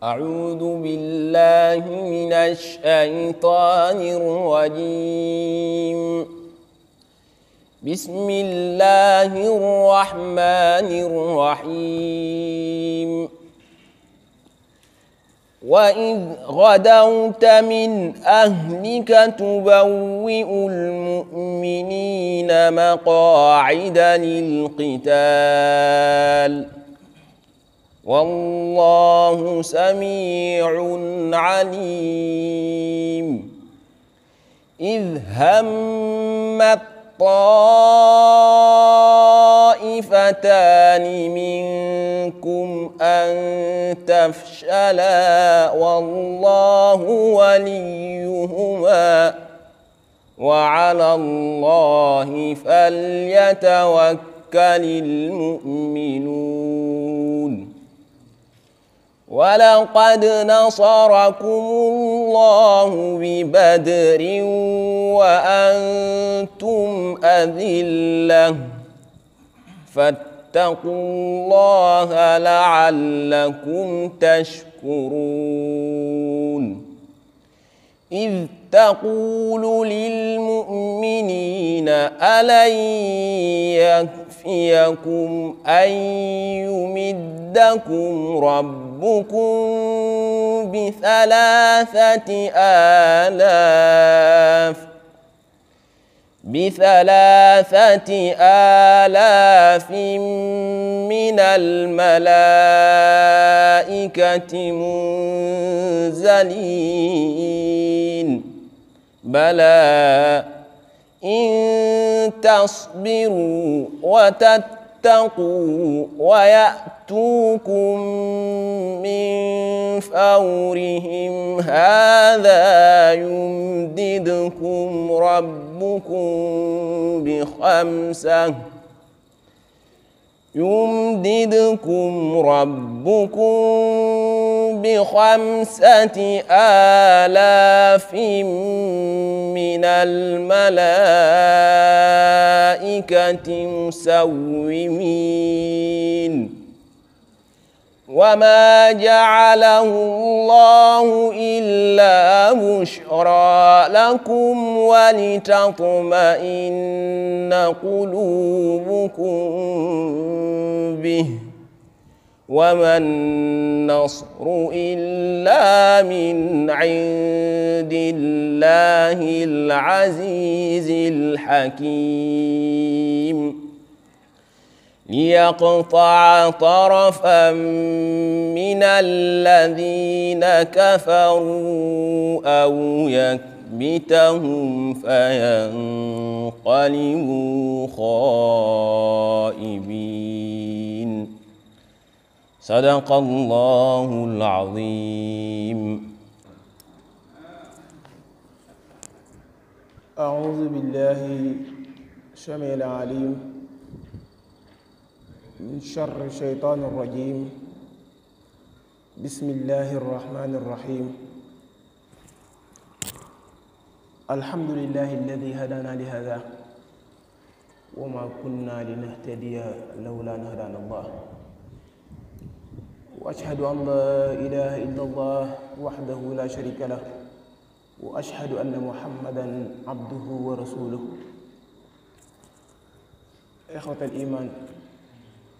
أعوذ بالله من الشيطان الرجيم. بسم الله الرحمن الرحيم. وإذ غدوت من أهلك تبوئ المؤمنين مقاعد للقتال والله سميع عليم. إذ همت طائفتان منكم أن تفشلا والله وليهما وعلى الله فليتوكل المؤمنون. ولقد نصركم الله ببدر وأنتم أذلة فاتقوا الله لعلكم تشكرون. إذ تقول للمؤمنين ألن يكفيكم أن يمدكم ربكم بثلاثة آلاف من الملائكة منزلين بلى إن تصبروا وتتقوا ويأتوكم من فورهم هذا يمددكم ربكم بخمسة آلاف من الملائكة مسومين. وما جعله الله إلا بشرى لكم ولتطمئن قلوبكم به وما النصر إلا من عند الله العزيز الحكيم. ليقطع طرفا من الذين كفروا أو يكبتهم فينقلبوا خائبين. صدق الله العظيم. أعوذ بالله السميع العليم من شر الشيطان الرجيم. بسم الله الرحمن الرحيم. الحمد لله الذي هدانا لهذا وما كنا لنهتدي لولا أن هدانا الله. وأشهد أن لا إله إلا الله وحده لا شريك له وأشهد أن محمدا عبده ورسوله. إخوة الإيمان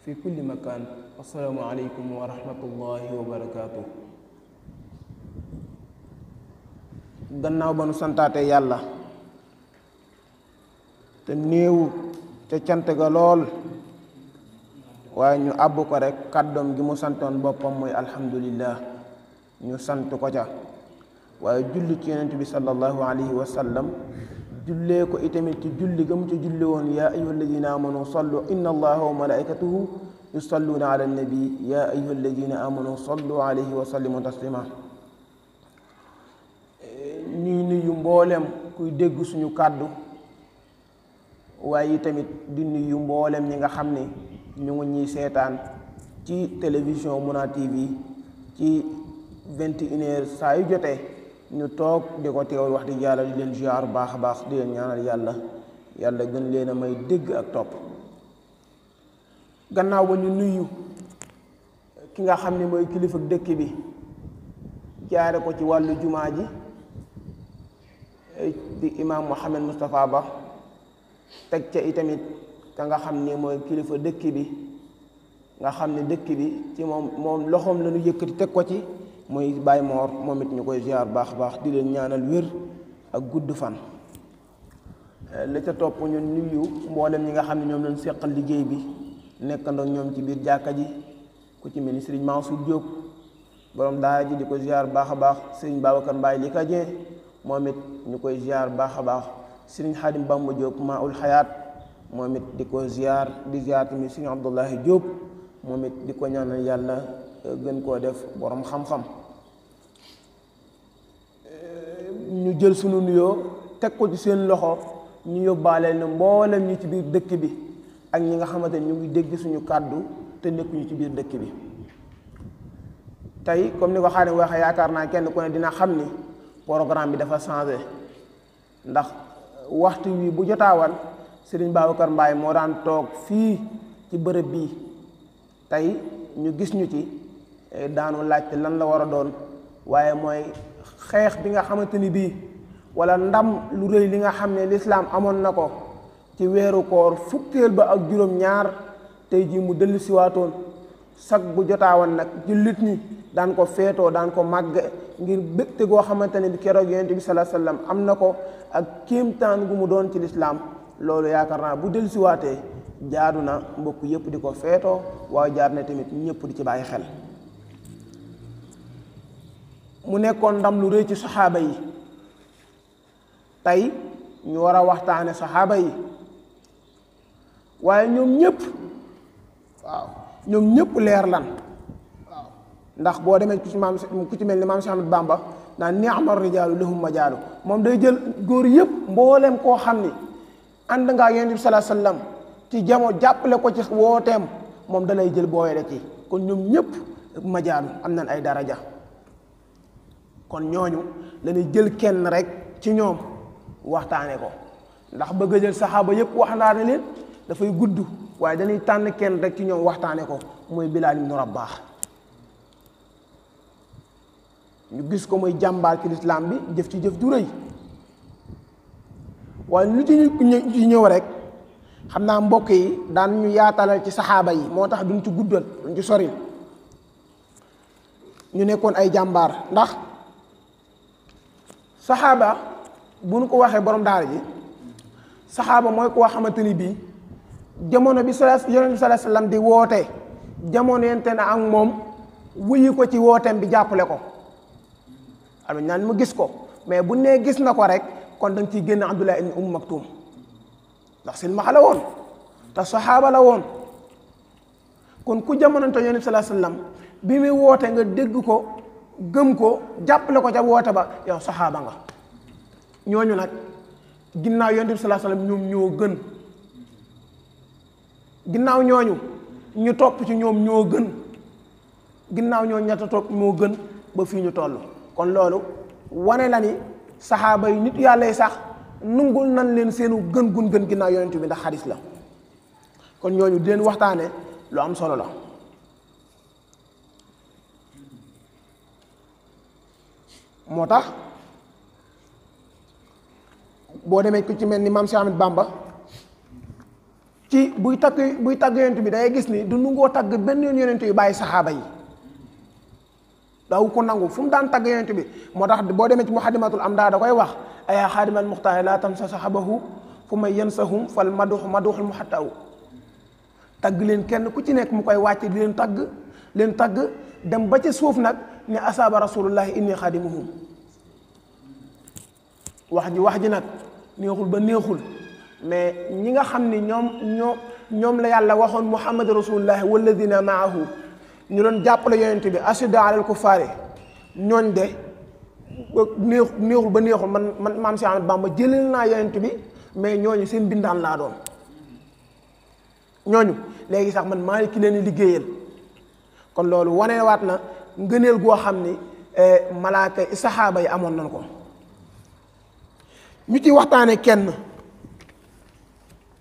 في كل مكان، السلام عليكم ورحمة الله وبركاته. gannaaw ba nu santaate yàlla te néew ca cant ga lool waaye ñu àbb ko rek kàddoom gi mu santoon boppam mooy alhamdulillah, ñu sant ko ca waaye julli ci yonent bi sallallahu alayhi wa sallam, jullee ko itamit ci julli ga mu ci julli woon yaa ayyuha alladina amanu sallu inna allaha wa malaikatahu yusalluna ala nabi yaa ayyuha alladina amanu sallu alayhi wa sallimu taslima. ñuy nuyu mboolem kuy dégg suñu kàddu waaye tamit di nuyu mboolem ñi nga xam ne ñu ngi ñuy seetaan ci télévision Muna TV ci 21h saa yu jotee ñu toog di ko teewal wax di yàlla di leen ziar baax a baax di leen ñaanal yàlla gën leen a may dégg ak topp. gannaaw ba ñu nuyu ki nga xam ne mooy kilifa dëkk bi jaare ko ci wàllu jumaa ji di imaam Mouhamed Moustapha Ba teg ca itamit ka nga xam ni mooy kilifa dëkk bi nga xam ne dëkk bi ci moom loxoom la ñu yëkkati teg ko ci muy Baye Mor moom it ñu koy ziar baax baax di leen ñaanal wér ak gudd fan. la ca topp ñun nuyu mboolem ñi nga xam ne ñoom lañ seqal liggéey bi nekkandoo ñoom ci biir jàkka ji ku ci mel ni Serigne Mansour Diop borom daara ji di ko ziar baax a baax Serigne Babacar Mbaye li ka jee moom it ñu koy ziar baax a baax Serigne Khadim Bamba Diop Maoul Hayat moom it di ko ziar di ziar tamit Serigne Abdoulahi Diop moom it di ko ñaanal yàlla gën koo def borom xam-xam. ñu jël sunu nuyoo teg ko ci seen loxo ñu yóbbaale ne mboolem ñi ci biir dëkk bi ak ñi nga xamante ni ñu ngi dégg suñu kàddu te nekkuñu ci biir dëkk bi. tey comme ni ko Xaadim waxee yaakaar naa kenn ku ne dina xam ni programme bi dafa changé ndax waxtu wi bu jotaawan Serigne Babacar Mbaye moo daan toog fii ci bërëb bii tey ñu gis ñu ci daanu laajte lan la war a doon waaye mooy xeex bi nga xamante ni bii wala ndam lu rëy li nga xam ne lislaam amoon na ko ci weeru koor fukkeel ba ak juróom-ñaar tey jii mu dellu siwaatoon sag bu jotaawan nag jullit ñi daan ko feetoo daan ko màgg ngir bégte goo xamante ne bi keroog yonent bi sallallahu alayhi wasallam am na ko ak kéemtaan gu mu doon ci lislaam loolu yaakaar naa bu dellu siwaatee jaadu na mbokk yépp di ko feetoo waaye jaar na tamit ñëpp di ci bàyyi xel. mu nekkoon ndam lu rëy ci saxaaba yi tey ñu war a waxtaane saxaaba yi waaye ñoom ñëpp leer lan waaw ndax boo demee ku ci mel ni maam Cheikh Ahmadou Bamba naan ni'mar rijaalu lahum majaalu moom day jël góor yëpp mbooleem koo xam ni ànd ngaa Yonent bi sallallahu alayhi wasallam ci jamono jàppale ko ci wooteem moom da lay jël booyale ci kon ñoom ñëpp majaalu am nañ ay daraja. kon ñooñu dañuy jël kenn rek ci ñoom waxtaane ko ndax bëgg a jël saxaaba yépp wax naa ne leen dafay gudd waaye dañuy tànn kenn rek ci ñoom waxtaane ko mooy Bilaal ibnu Rabaax ñu gis ko muy jàmbaar ci lislaam bi jëf ci jëf du rëy waaye lu ci ñëw rek xam naa mbokk yi daan ñu yaatalal ci saxaaba yi moo tax duñ ci guddal duñ ci sori ñu nekkoon ay jàmbaar ndax saxaaba bu nu ko waxee borom daara ji saxaaba mooy koo xamante ni bii jamono bi Yonent bi sallallahu alayhi wasallam di woote jamono yente na ak moom wuyu ko ci wooteem bi jàppale ko alors ñaan mu gis ko mais bu nee gis na ko rek kon da nga ciy génn Abdullah ibn Umm Maktum ndax seen maxa la woon te saxaaba la woon kon ku jamono te Yonent bi sallallahu alayhi wasallam bi muy woote nga dégg ko gëm ko jàppale ko ca woote ba yow saxaaba nga ñooñu nag ginnaaw Yonent bi sallallahu alayhi wasallam ñoom ñoo gën ginnaaw ñooñu ñu topp ci ñoom ñoo gën ginnaaw ñoo ñetta topp moo gën ba fii ñu toll kon loolu wane na ni saxaaba yi nit yàlla yi sax nungul nan leen seenu gën gun gën ginnaaw Yonent bi ndax xadis la kon ñooñu di leen waxtaane lu am solo la moo tax boo demee ku ci mel ni maam Cheikh Ahmadou Bamba ci buy tagg Yonent bi dangay gis ni du nungoo tagg benn yoon Yonent yu bàyyi saxaaba yi daaw ko nangu fu mu daan tagg Yonent bi moo tax boo demee ci muxadimatul am daa da koy wax ayaa xaadimal muxtaar laa tansa saxabahu fu may yansahum fal maduxu maduxul muxattaw tagg leen kenn ku ci nekk mu koy wàcce di leen tagg dem ba ci suuf nag ne asaaba rasulullahi inni xaadimuhum wax ji nag neexul ba neexul mais ñi nga xam ni ñoom la yàlla waxoon muhammad rasulullahi walladina maahu ñu doon jàppale Yonent bi ashidda alal kuffaari ñooñ de neexul ba neexul man maam Cheikh Ahmadou Bamba jëlal naa Yonent bi mais ñooñu seen bindaan laa doon ñooñu léegi sax man maa ki leen liggéeyal kon loolu wanewaat na ngëneel goo xam ni malaaka saxaaba yi amoon nañ ko ñu ci waxtaane kenn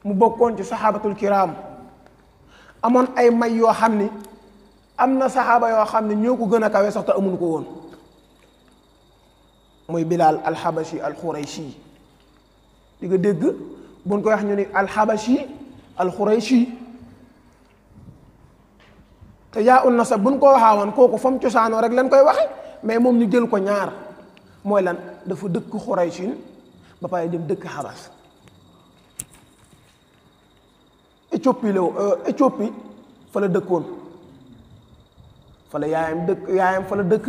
mu bokkoon ci saxaabatul kiraam amoon ay may yoo xam ni am na saxaaba yoo xam ne ñoo ko gën a kawe sax te amuñu ko woon mooy Bilaal alxabashi alxurayshi di nga dégg buñ koy wax ñu ni alxabashi alxurayshi te yaa un nasab buñ ko waxaa woon kooku fa mu cosaanoo rek lañ koy waxe mais moom ñu jël ko ñaar mooy lan dafa dëkk xurayshin ba pare dem dëkk xabas Éthiopie fa la dëkkoon fa la yaayam fa la dëkk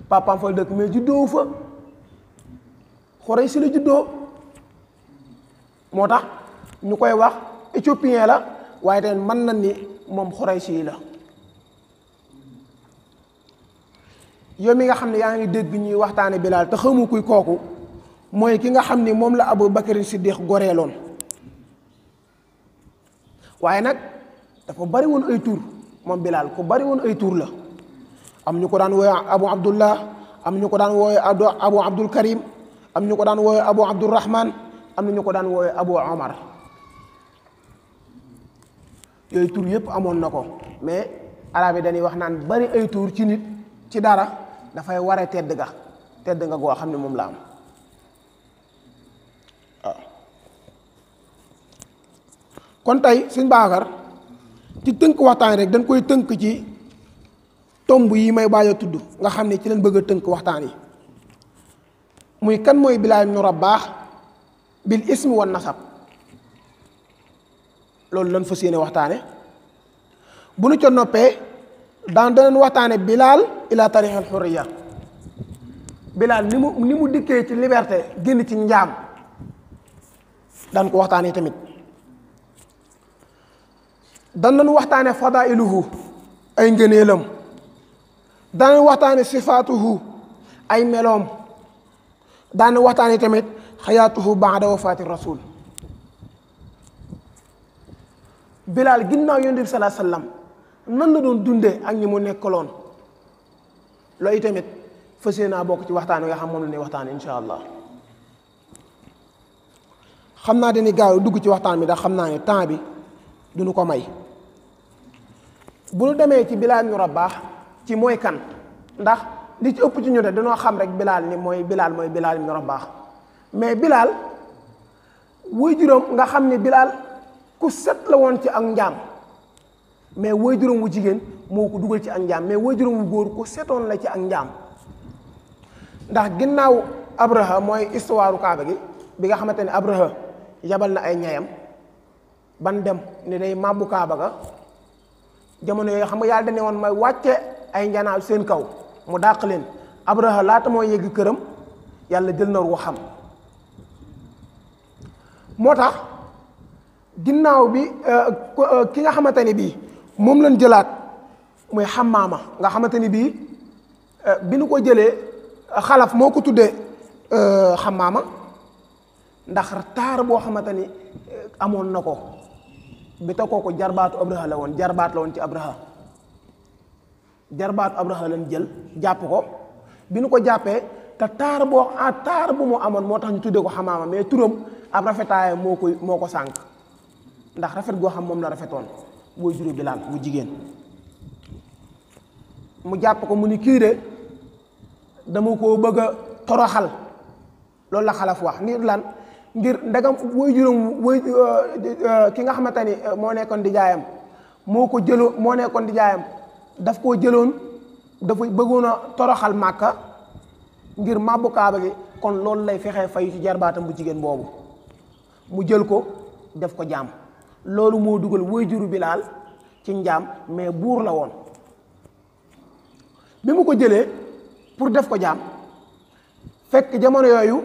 papaam fa la dëkk mais juddoo fa Xuraysh la juddoo moo tax ñu koy wax éthiopien la waaye tamit mën na ni moom Xuraysh yi la yow mi nga xam ne yaa ngi dégg ñuy waxtaane Bilaal te xamu kuy kooku mooy ki nga xam ni moom la Abu Bakar Siddiq goreeloon waaye nag dafa bari woon ay tur moom Bilaal ku bari woon ay tur la am ñu ko daan wooye Abu Abdullah am ñu ko daan wooye Abu Abdul Karim am ñu ko daan wooye Abu Abdurrahman am na ñu ko daan wooye Abu Omar yooyu tur yépp amoon na ko mais arab yi dañuy wax naan bari ay tur ci nit ci dara dafay ware tedd nga goo xam ne moom la am waaw kon tey Sëñ Babacar ci tënk waxtaan rek dañ koy tënk ci tomb yi may bàyyi tudd nga xam ne ci leen bëgg a tënk waxtaan yi muy kan mooy Bilaal ibn Rabaax bil ismi wan nasab loolu lañ fas yéene waxtaane bu nu ca noppee danañ waxtaane Bilaal ila tarix al xurriya Bilaal ni mu dikkee ci liberté génn ci njaam daan ko waxtaane tamit danañ waxtaane fadailuhu ay ngëneelam danañ waxtaane sifaatuhu ay meloom danañ waxtaane tamit xayaatuhu baada wafaati rasul Bilaal ginnaaw yonent bi salaa sallam nan la doon dundee ak ñi mu nekkaloon loolu tamit fas yéene naa bokk ci waxtaan wi nga xam moom la ñuy waxtaan insha allah xam naa dañuy gaaw dugg ci waxtaan bi ndax xam naa ne temps bi duñu ko may bu ñu demee ci Bilaal ibn Rabaax ci mooy kan ndax li ci ëpp ci ñu ne dañoo xam rek Bilaal ni mooy Bilaal ibn Rabaax mais Bilaal waajuram nga xam ne Bilaal ku set la woon ci ak njaam mais waajuram wu jigéen moo ko dugal ci ak njaam mais waajuram wu góor ku setoon la ci ak njaam ndax ginnaaw Abraha mooy histoire Kaaba gi bi nga xamante ne Abraha yabal na ay ñayam ban dem ne day màbbu Kaaba ga jamono yooyu xam nga yàlla dane woon may wàcce ay njanaaw seen kaw mu dàq leen Abraha laata moo yegg këram yàlla jël na ruuxam moo tax ginnaaw bi ki nga xamante ne bii moom lañ jëlaat muy Xammaama nga xamante ni bii bi nu ko jëlee Xalaf moo ko tuddee Xammaama ndax taar boo xamante ni amoon na ko bi ta kooku jarbaatu Abraha la woon ci Abraha jarbaatu Abraha lañ jël jàpp ko bi nu ko jàppee te taar bu mu amoon moo tax ñu tuddee ko Xammaama mais turam ab rafetaay moo ko sànq ndax rafet goo xam moom la rafetoon booy juru Bilaal bu jigéen mu jàpp ko mu ni kii de dama koo bëgg a toroxal loolu la Xalaf wax ngir lan ngir ndegam booy juróom ki nga xamante ni moo nekkoon di jaayam moo nekkoon di jaayam daf koo jëloon dafa bëggoon a toroxal Màkka ngir màbbu Kaaba gi kon loolu lay fexee fay ci jarbaatam bu jigéen boobu mu jël ko def ko jaam loolu moo dugal waajuru Bilaal ci njaam mais buur la woon bi mu ko jëlee pour def ko jaam fekk jamono yooyu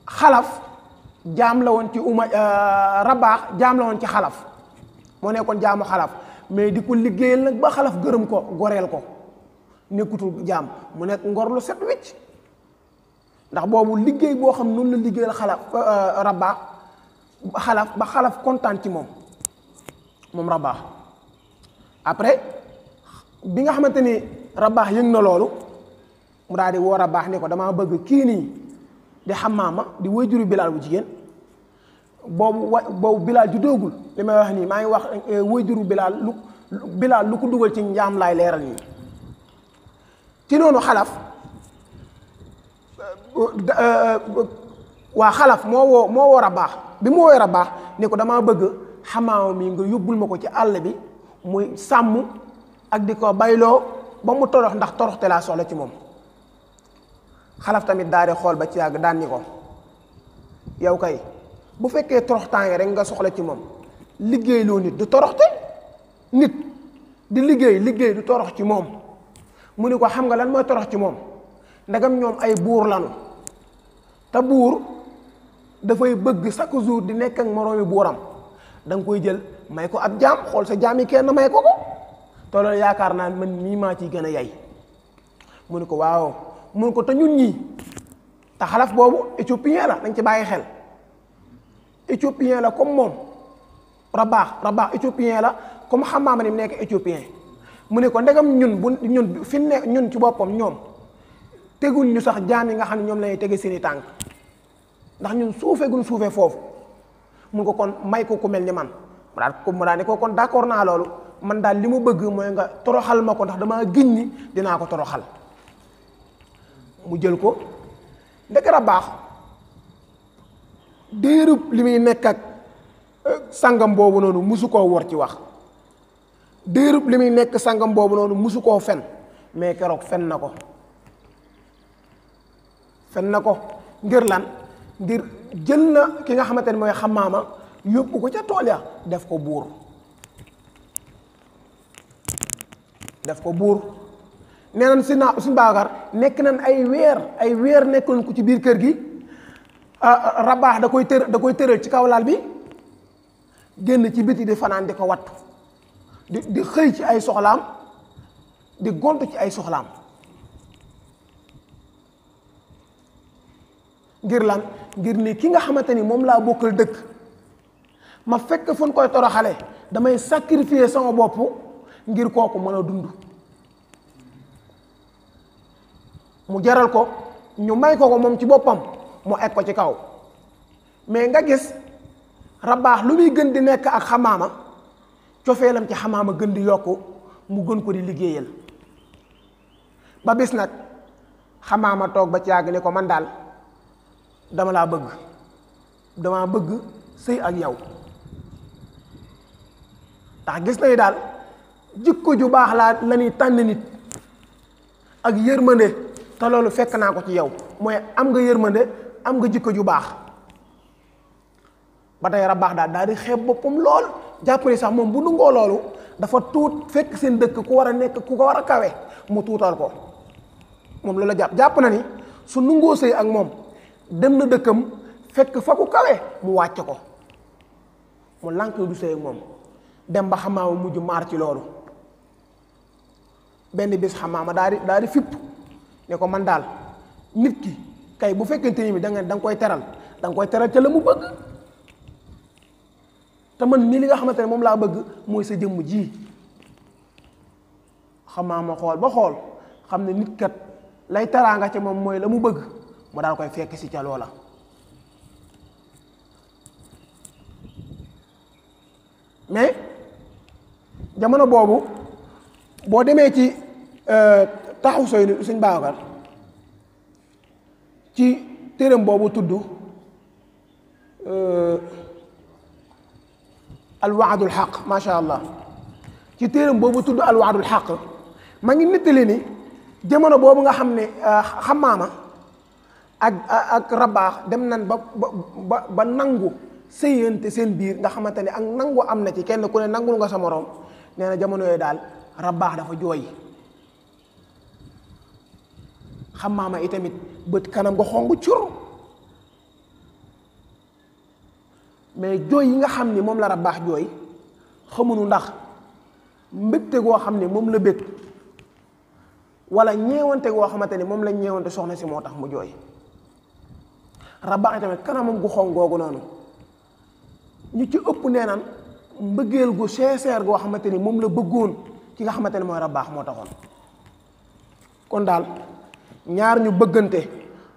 Xalaf jaam la woon ci Rabaax jaam la woon ci Xalaf moo nekkoon jaamu Xalaf mais di ko liggéeyal nag ba Xalaf gërëm ko goreel ko nekkutul jaam mu nekk ngor lu set wecc ndax boobu liggéey boo xam noonu la liggéeyal Rabaax ba Xalaf kontaan ci moom Rabaax après bi nga xamante ni Rabaax yëg na loolu mu daal di woo Rabaax ne ko damaa bëgg kii nii di Xammaama di waajuru Bilaal bu jigéen boobu Bilaal ju doogul li may wax nii maa ngi wax waajuru Bilaal lu ko dugal ci njaam laay leeral nii ci noonu Xalaf waa Xalaf moo woo Rabaax bi mu woowee Rabaax ne ko damaa bëgg Xamaama mi nga yóbbul ma ko ci àll bi muy sàmm ak di ko bayloo ba mu torox ndax toroxte laa soxla ci moom. Xalaf tamit daal di xool ba ci yàgg daan ni ko yow kay bu fekkee toroxtaange rek nga soxla ci moom liggéey loo nit du toroxte nit di liggéey du torox ci moom. mu ni ko xam nga lan mooy torox ci moom ndegam ñoom ay buur lanu te buur dafay bëgg chaque jour di nekk ak moroomi buuram da nga koy jël may ko ab jaam xool sa jaam yi kenn may ko te loolu yaakaar naa man mii maa ciy gën a yay. mu ni ko waaw mu ni ko te ñun ñii te Xalaf boobu éthiopien la dañ ci bàyyi xel éthiopien la comme moom Rabaax éthiopien la comme Xamaama ni mu nekk éthiopien. mu ne ko ndegam ñun fi ne ñun ci boppam ñoom teguñ ñu sax jaam yi nga xam ne ñoom lañuy tege seeni tànk ndax ñun suufee foofu mun ko kon may ko ku mel ni man mu daal ne ko kon d'accord naa loolu man daal li mu bëgg mooy nga toroxal ma ko ndax damaa giñ ni dinaa ko toroxal. mu jël ko ndek Rabaax déerub li muy nekk ak sangam boobu noonu musu koo wor ci wax. déerub li muy nekk sangam boobu noonu musu koo fen mais keroog fen na ko ngir lan ngir jël na ki nga xamante ne mooy Xamaama yóbbu ko ca tool ya def ko buur nee nañ si Baakar nekk nañ ay weer nekkoon ko ci biir kër gi Rabaax da koy tëral ci kaw lal bi génn ci biti di fanaan di ko wattu di xëy ci ay soxlaam di gont ci ay soxlaam ngir lan ngir ni ki nga xamante ni moom laa bokkal dëkk ma fekk fu ñu koy toroxale damay sacrifier sama bopp ngir kooku mën a dund mu jaral ko ñu may ko moom ci boppam mu egg ko ci kaw mais nga gis Rabaax lu muy gën di nekk ak Xamaama cofeelam ci Xamaama gën di yokku mu gën ko di liggéeyal ba bis nag Xamaama toog ba ci yàgg ne ko man daal dama bëgg sëy ak yow ndax gis nañu daal jikko ju baax la ñuy tànn nit ak yërmande te loolu fekk naa ko ci yow mooy am nga yërmande am nga jikko ju baax ba tey Rabaax daal di xeeb boppam lool jàpp ne sax moom bu nungoo loolu dafa tuut fekk seen dëkk ku war a nekk ku ko war a kawe mu tuutal ko moom loolu la jàpp na ni su nungoo sëy ak moom dem na dëkkam fekk fa ku kawe mu wàcc ko mu lànk du sëy ak moom dem ba Xamaama mujj maar ci loolu benn bis Xamaama daal di fipp ne ko man daal nit ki kay bu fekkente ni da nga koy teral ca la mu bëgg te man nii li nga xamante ne moom laa bëgg mooy sa jëmm ji. Xamaama xool ba xool xam ne nit kat lay teraanga ca moom mooy la mu bëgg mu daal koy fekk si ca loola. mais jamono boobu boo demee ci taxaw sooy ni Sëñ Babacar ci téeram boobu tudd alwaadul xaq macha allah ci téeram boobu tudd alwaadul xaq ma ngi nettali ni jamono boobu nga xam ne Xamaama ak Rabaax dem nañ ba nangu sëyante seen biir nga xamante ne ak nangu am na ci kenn ku ne nangul nga sa moroom nee na jamono yooyu daal Rabaax dafa jooy Xamaama itamit bët kanam nga xongu cur mais jooy yi nga xam ni moom la Rabaax jooy xamuñu ndax mbégte goo xam ne moom la bég wala ñeewante goo xamante ni moom la ñeewante soxna si moo tax mu jooy Rabaax itamit kanamam gu xong googu noonu ñu ci ëpp nee naan mbëggeel gu sincère goo xamante ni moom la bëggoon ki nga xamante ne mooy Rabaax moo taxoon kon daal ñaar ñu bëggante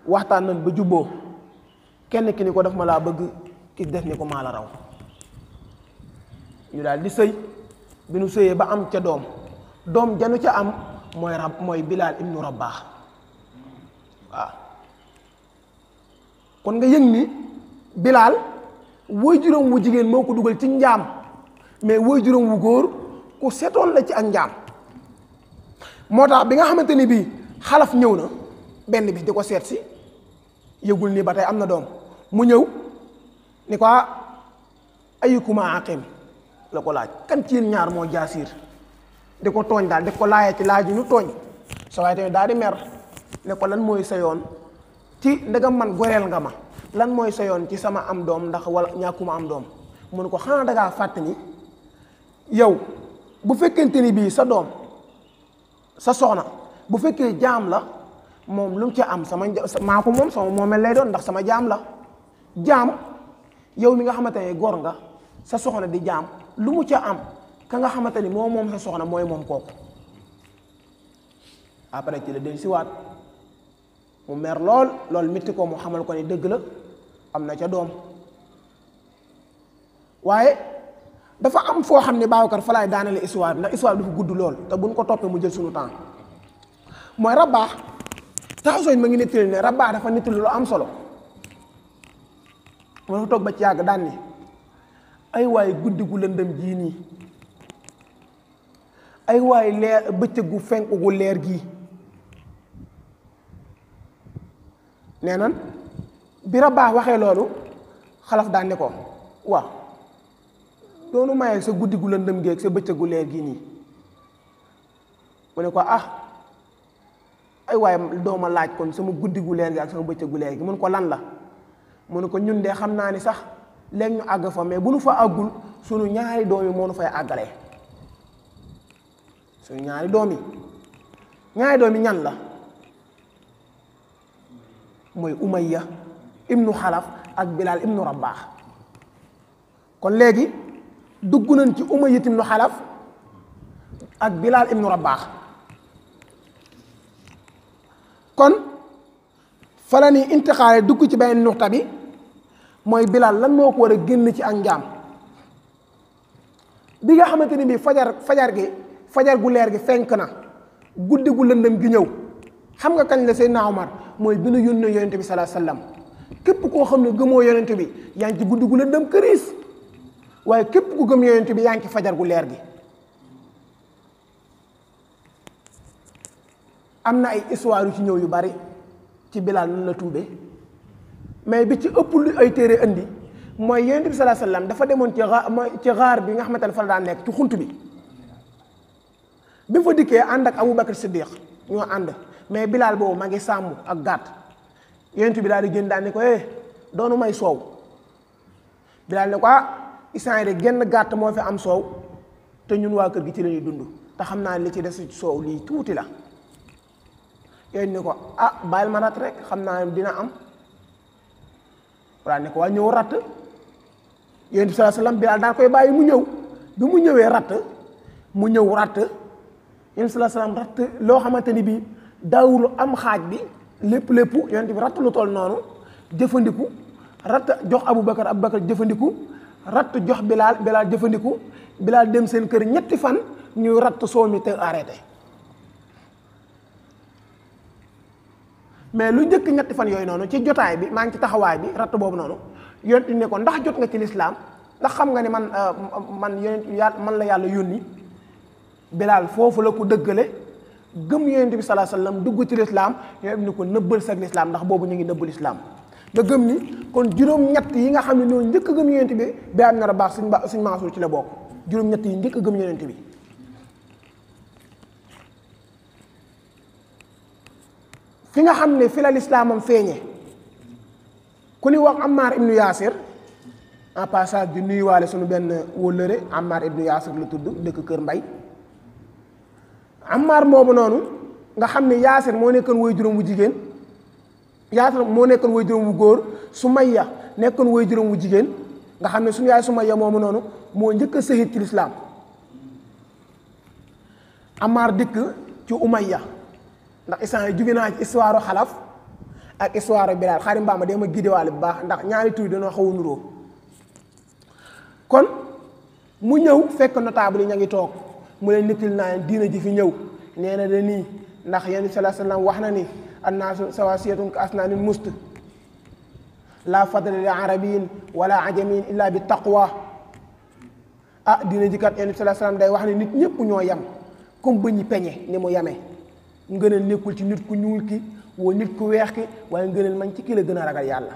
waxtaan nañ ba jubboo kenn ki ni ko def ma laa bëgg ki def ni ko maa la raw ñu daal di sëy bi nu sëyee ba am ca doom janu ca am mooy Bilaal ibnu Rabaax waaw kon nga yëg ni Bilaal waajuram wu jigéen moo ko dugal ci njaam mais waajuram wu góor ku setoon la ci ak njaam. moo tax bi nga xamante ni bii Xalaf ñëw na benn bis di ko seet si yëgul ni ba tey am na doom mu ñëw ni ko ayyukuma aqim la ko laaj kan ci yéen ñaar moo jaasiir di ko tooñ daal di ko laajee ci laaj yu ñu tooñ sa waaye tamit daal di mer ne ko lan mooy sa yoon ci ndegam man goreel nga ma lan mooy sa yoon ci sama am doom ndax wala ñàkkuma am doom mu ne ko xanaa dangaa fàtte ni yow bu fekkente ni bii sa doom sa soxna bu fekkee jaam la moom lu mu ca am maa ko moom sama moomeel lay doon ndax sama jaam la jaam yow mi nga xamante ne góor nga sa soxna di jaam lu mu ca am ka nga xamante ni moom sa soxna mooy moom kooku après ci la del siwaat mu mer lool mitti ko mu xamal ko ni dëgg la am na ca doom waaye dafa am foo xam ne Babacar fa laay daanale histoire ndax histoire dafa gudd lool te buñ ko toppee mu jël suñu temps mooy Rabaax taxasooñ ma ngi nettali ne Rabaax dafa nettali lu am solo mu dafa toog ba ci yàgg daan ni ay waay guddi gu lëndëm jii nii ay waay leer bëccëg gu fenk gu leer gii nee nan bi Rabaax waxee loolu Xalaf daan ne ko waaw doonu mayee sa guddi gu lëndëm géeg sa bëccëg gu leer gii nii mu ne ko ay waaye dooma laaj kon sama guddi gu leer gi ak sama bëccëg gu leer gi mun ko lan la mu ne ko ñun de xam naa ni sax léegi ñu àgg fa mais bu nu fa àggul sunu ñaari doom yi moo nu fay àggalee sunu ñaari doom yi ñan la mooy Umayya ibnu Xalaf ak Bilaal ibnu Rabaax kon léegi dugg nañ ci Umayya ibnu Xalaf ak Bilaal ibnu Rabaax kon fa la ni intixaale dugg ci benn nuxta bi mooy Bilaal lan moo ko war a génn ci ak njaam bi nga xamante ni bii fajar gu leer gi fenk na guddi gu lëndëm gi ñëw xam nga kañ la Seydina Omar mooy bi nu yónnee yonente bi salaa sallam képp koo xam ne gëmoo yonente bi yaa ngi ci guddi gu lëndëm këriis waaye képp ku gëm yonente bi yaa ngi ci fajar gu leer gi am na ay histoire yu ci ñëw yu bari ci Bilaal nan la tuube mais bi ci ëpp lu ay téere indi mooy yonent bi sallallahu alayhi wasallam dafa demoon ci xaar bi nga xamante ne fa la daan nekk ci xunt bi bi mu fa dikkee ànd ak Abu Bakr Siddiq ñoo ànd mais Bilaal boobu ma ngi sàmm ak gàtt yonent bi daal di génn daal ne ko doonu may soow Bilaal ne ko isaan yi de genn gàtt moo fi am soow te ñun waa kër gi ci la ñuy dund te xam naa li ci des ci soow lii tuuti la yooyu ne ko bàyyil ma rat rek xam naa dina am walla ne ko waa ñëw ratt yonent bi sallallahu alayhi wasallam Bilaal daal koy bàyyi mu ñëw bi mu ñëwee ratt mu ñëw ratt yonent bi sallallahu alayhi wasallam ratt loo xamante ni bii daawul am xaaj bi lépp yonent bi ratt lu toll noonu jëfandiku ratt jox Abubakar jëfandiku ratt jox Bilaal jëfandiku Bilaal dem seen kër ñetti fan ñuy ratt soo mi te arrêté mais lu njëkk ñetti fan yooyu noonu ci jotaay bi maa ngi ci taxawaay bi ratt boobu noonu yonent ne ko ndax jot nga ci lislaam ndax xam nga ne man la yàlla yónni Bilaal foofu la ko dëggale gëm yonent bi sallallahu alayhi wasallam dugg ci lislaam yonent ni ko nëbbal sa lislaam ndax boobu ñu ngi nëbbu lislaam nga gëm ni kon juróom-ñett yi nga xam ne ñoo njëkk a gëm yonent bi am na ra baax suñ Mansuur ci la bokk juróom-ñett yi njëkk a gëm yonent bi fi nga xam ne fi la lislaamam feeñe ku ni wax Ammar ibnu Yaasir en passage di nuyuwaale suñu benn wóllëre Ammar ibnu Yaasir la tudd dëkk Kër Mbay Ammar moomu noonu nga xam ne Yaasir moo nekkoon woy juróom wu jigéen Yaasir moo nekkoon woy juróom wu góor Sumayya nekkoon woy juróom wu jigéen nga xam ne suñu yaay Sumayya moomu noonu moo njëkk a sëhit ci lislaam Ammar dikk ci Umayya ndax isaan yi jóge naa ci histoire Xalaf ak histoire Bilaal xaari mbaama dee ma gidewaale bu baax ndax ñaari tur dañoo xaw a nuroo kon mu ñëw fekk notable yi ña ngi toog mu leen nittil naa diina ji fi ñëw nee na de nii ndax yéen sallallahu alayhi wasallam wax na ni annaasu sawaasiyatun ka asnaanil must la fadla li arabiyin wala ajamiin illa bi taqwa. dina jikat yonent bi sallallahu alayhi wasallam day wax ne nit ñëpp ñoo yem comme bëñi peñe ni mu yemee. ngëneel nekkul ci nit ku ñuul ki woo nit ku weex ki waaye ngëneel man ci ki la gën a ragal yàlla.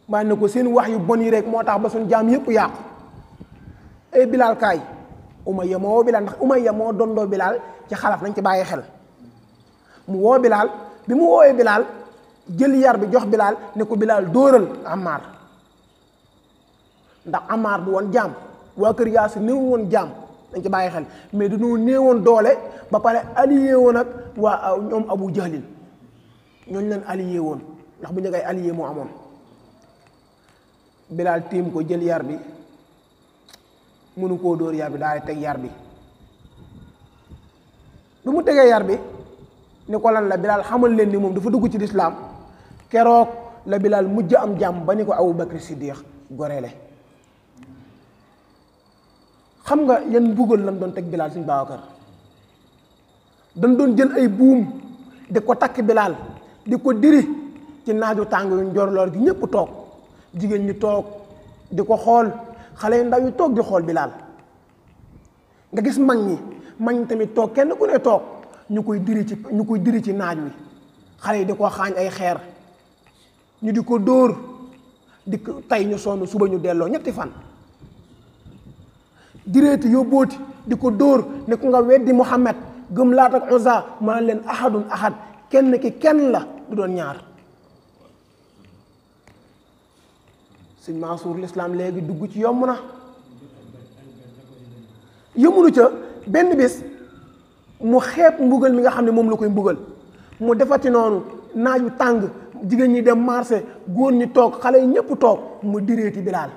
maa ne ko seen wax yu bon yi rek moo tax ba suñ jaam yëpp yàqu. ay Bilaal kaay Umayya moo woo Bilaal ndax Umayya moo dondoo Bilaal ci xalaf nañ ci bàyyi xel. mu woo Bilaal bi mu woowee Bilaal jël yar bi jox Bilaal ne ko Bilaal dóoral Ammaar ndax Ammaar du woon jaam waa kër Yaasir néew woon jaam dañ ci bàyyi xel mais dañoo néewoon doole ba pare allié woon ak waa ñoom Abu Jahlin ñooñu leen allié woon ndax bu ñu ngay allié moo amoon. Bilaal tiim ko jël yar bi mënu koo dóor yar bi daal di teg yar bi mu tegee yar bi ni ko lan la Bilaal xamal leen ni moom dafa dugg ci lislaam keroog la Bilaal mujj am jàmm ba ni ko Abu Bakr Siddiq goreele. xam nga yan mbugal lan doon teg Bilaal suñu Babacar dañ doon jël ay buum di ko takk Bilaal di ko diri ci naaju tàng yu njorloor gi ñëpp toog jigéen ñi toog di ko xool xale yu ndaw yi toog di xool Bilaal nga gis mag ñi tamit toog kenn ku ne toog ñu koy diri ci naaj wi xale yi di ko xaañ ay xeer ñu di ko dóor di ko tey ñu sonn suba ñu delloo ñetti fan direeti yóbbooti di ko dóor ne ku nga weddi Muhammad gëm Laat ak Uzza ma leen ahadun ahad kenn ki kenn la du doon ñaar. Sëñ Mansour l'islam léegi dugg ci yomb na yëmunu ca benn bis mu xeeb mbugal mi nga xam ne moom la koy mbugal mu defati noonu naaju tàng jigéen ñi dem marché góor ñi toog xale yi ñëpp toog mu direeti Bilaal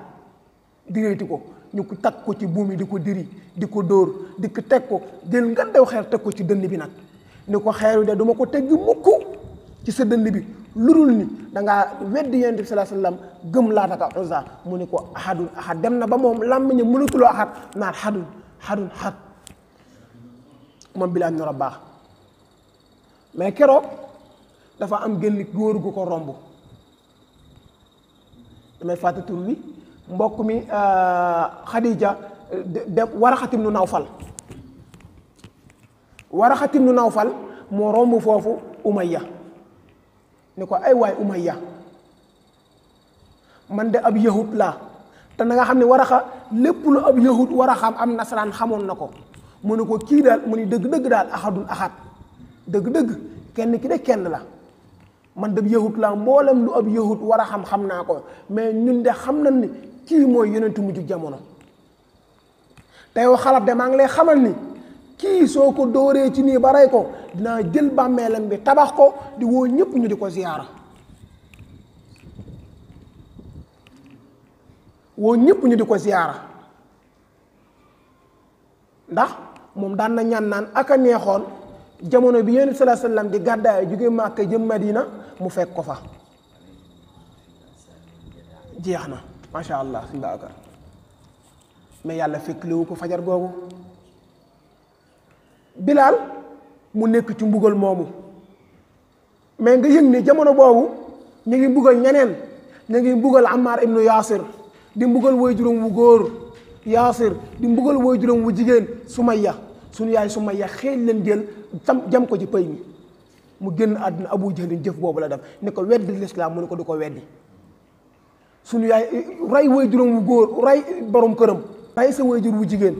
direeti ko ñu ko takk ko ci buum yi di ko diri di ko dóor di ko teg ko jël nga dew xeer teg ko ci dënn bi nag ni ko xeeru de duma ko tegg mukk ci sa dënn bi lu dul ni dangaa weddi Yonent bi sallallahu alayhi wasallam gëm Laat ak Uzza mu ni ko ahadun ahad dem na ba moom làmmiñam mënatuloo ahad naan hadun had moom Bilaal ibn Rabaax mais keroog dafa am génn góor gu ko romb damay fàtte tur wi mbokk mi Xadija de Waraxat ibnu Nawfal moo romb foofu Umayya ni ko ay waay Umayya man de ab yahud laa te na nga xam ne Waraxa lépp lu ab yahud war a xam am nasaraan xamoon na ko mu ne ko kii daal mu ni dëgg-dëgg daal ahadun ahad dëgg-dëgg kenn ki de kenn la man de yahud laa mboolem lu ab yahud war a xam naa ko mais ñun de xam nañ ni kii mooy yonentu mujj jamono te yow xalaf de maa ngi lay xamal ni kii soo ko dóoree ci nii ba rey ko dinaa jël bàmmeelam bi tabax ko di woo ñëpp ñu di ko ziyaara ndax moom daan na ñaan naan aka neexoon jamono bi Yonent bi sallallahu alayhi wasallam di gàddaay jóge Màkka jëm Madina mu fekk ko fa jeex na macha allah suñu Babacar mais yàlla fekk liwu ko fajar googu Bilaal mu nekk ci mbugal moomu mais nga yëg ni jamono boobu ñu ngi mbugal ñeneen ñu ngi mbugal Ammar ibnu Yaasir di mbugal waajuram wu góor Yaasir di mbugal waajuram wu jigéen Sumayya suñu yaay Sumayya xëy leen jël jam ko ci pëy mi mu génn àdduna Abu Jahlin jëf boobu la def ni ko weddi lislaam mu ne ko du ko weddi suñu yaay rey waajuram wu góor rey borom këram rey sa waajur wu jigéen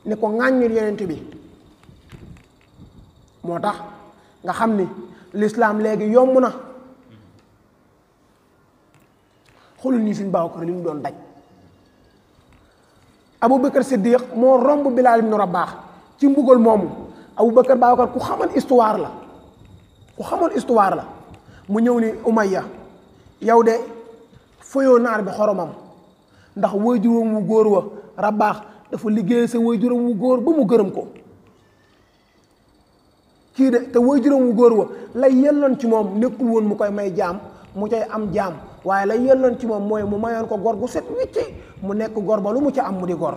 ni ko ŋàññul Yonent bi moo tax nga xam ni lislaam léegi yomb na xoolul nii suñ baaw ko li mu doon daj Abu Bakar Siddiq moo romb Bilaal ibn Rabaax ci mbugal moomu Abu Bakar Babacar ku xamoon histoire la mu ñëw ni Umayya yow de fayoo naar bi xoromam ndax waajuram wu góor wa Rabaax dafa liggéey sa waajuram wu góor ba mu gërëm ko kii de te waajuram wu góor wa lay yelloon ci moom nekkul woon mu koy may jaam mu cay am jaam waaye lay yelloon ci moom mooy mu mayoon ko gor gu set wicci mu nekk gor ba lu mu ca am mu di gor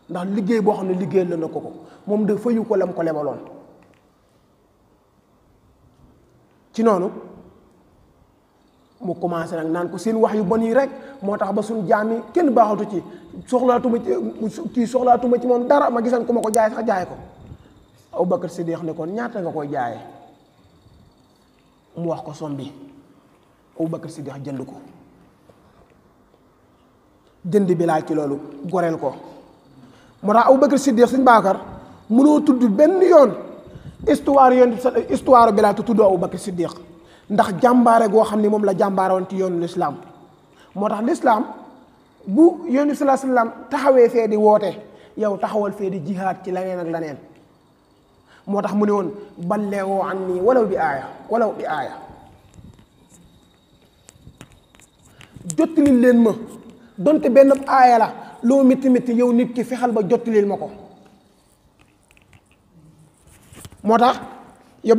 ndax liggéey boo xam ne liggéey la na ko moom de fayu ko lam ko lebaloon ci noonu mu commencé nag naan ko seen wax yu bon yi rek moo tax ba suñ jaam yi kenn baaxatu ci soxlaatuma ci moom dara ma gisan ku ma ko jaay sax jaay ko. Abubakar Siddiq ne kon ñaata nga koy jaayee mu wax ko som bi Abubakar Siddiq jënd ko jënd Bilaal ci loolu goreel ko. moo tax Abubakar Siddiq suñ Baakar mënoo tudd benn yoon histoire Bilaal te tuddoo Abubakar Siddiq ndax jàmbaare goo xam ni moom la jàmbaare woon ci yoonu lislaam. moo tax lislaam bu yoonu salaam taxawee fee di woote yow taxawal fee di jihaad ci leneen ak leneen. moo tax mu ne woon balleewoo an nii walaw bi aaya jottalil leen ma donte benn aaya la loo métti métti yow nit ki fexal ba jottalil ma ko. moo tax yow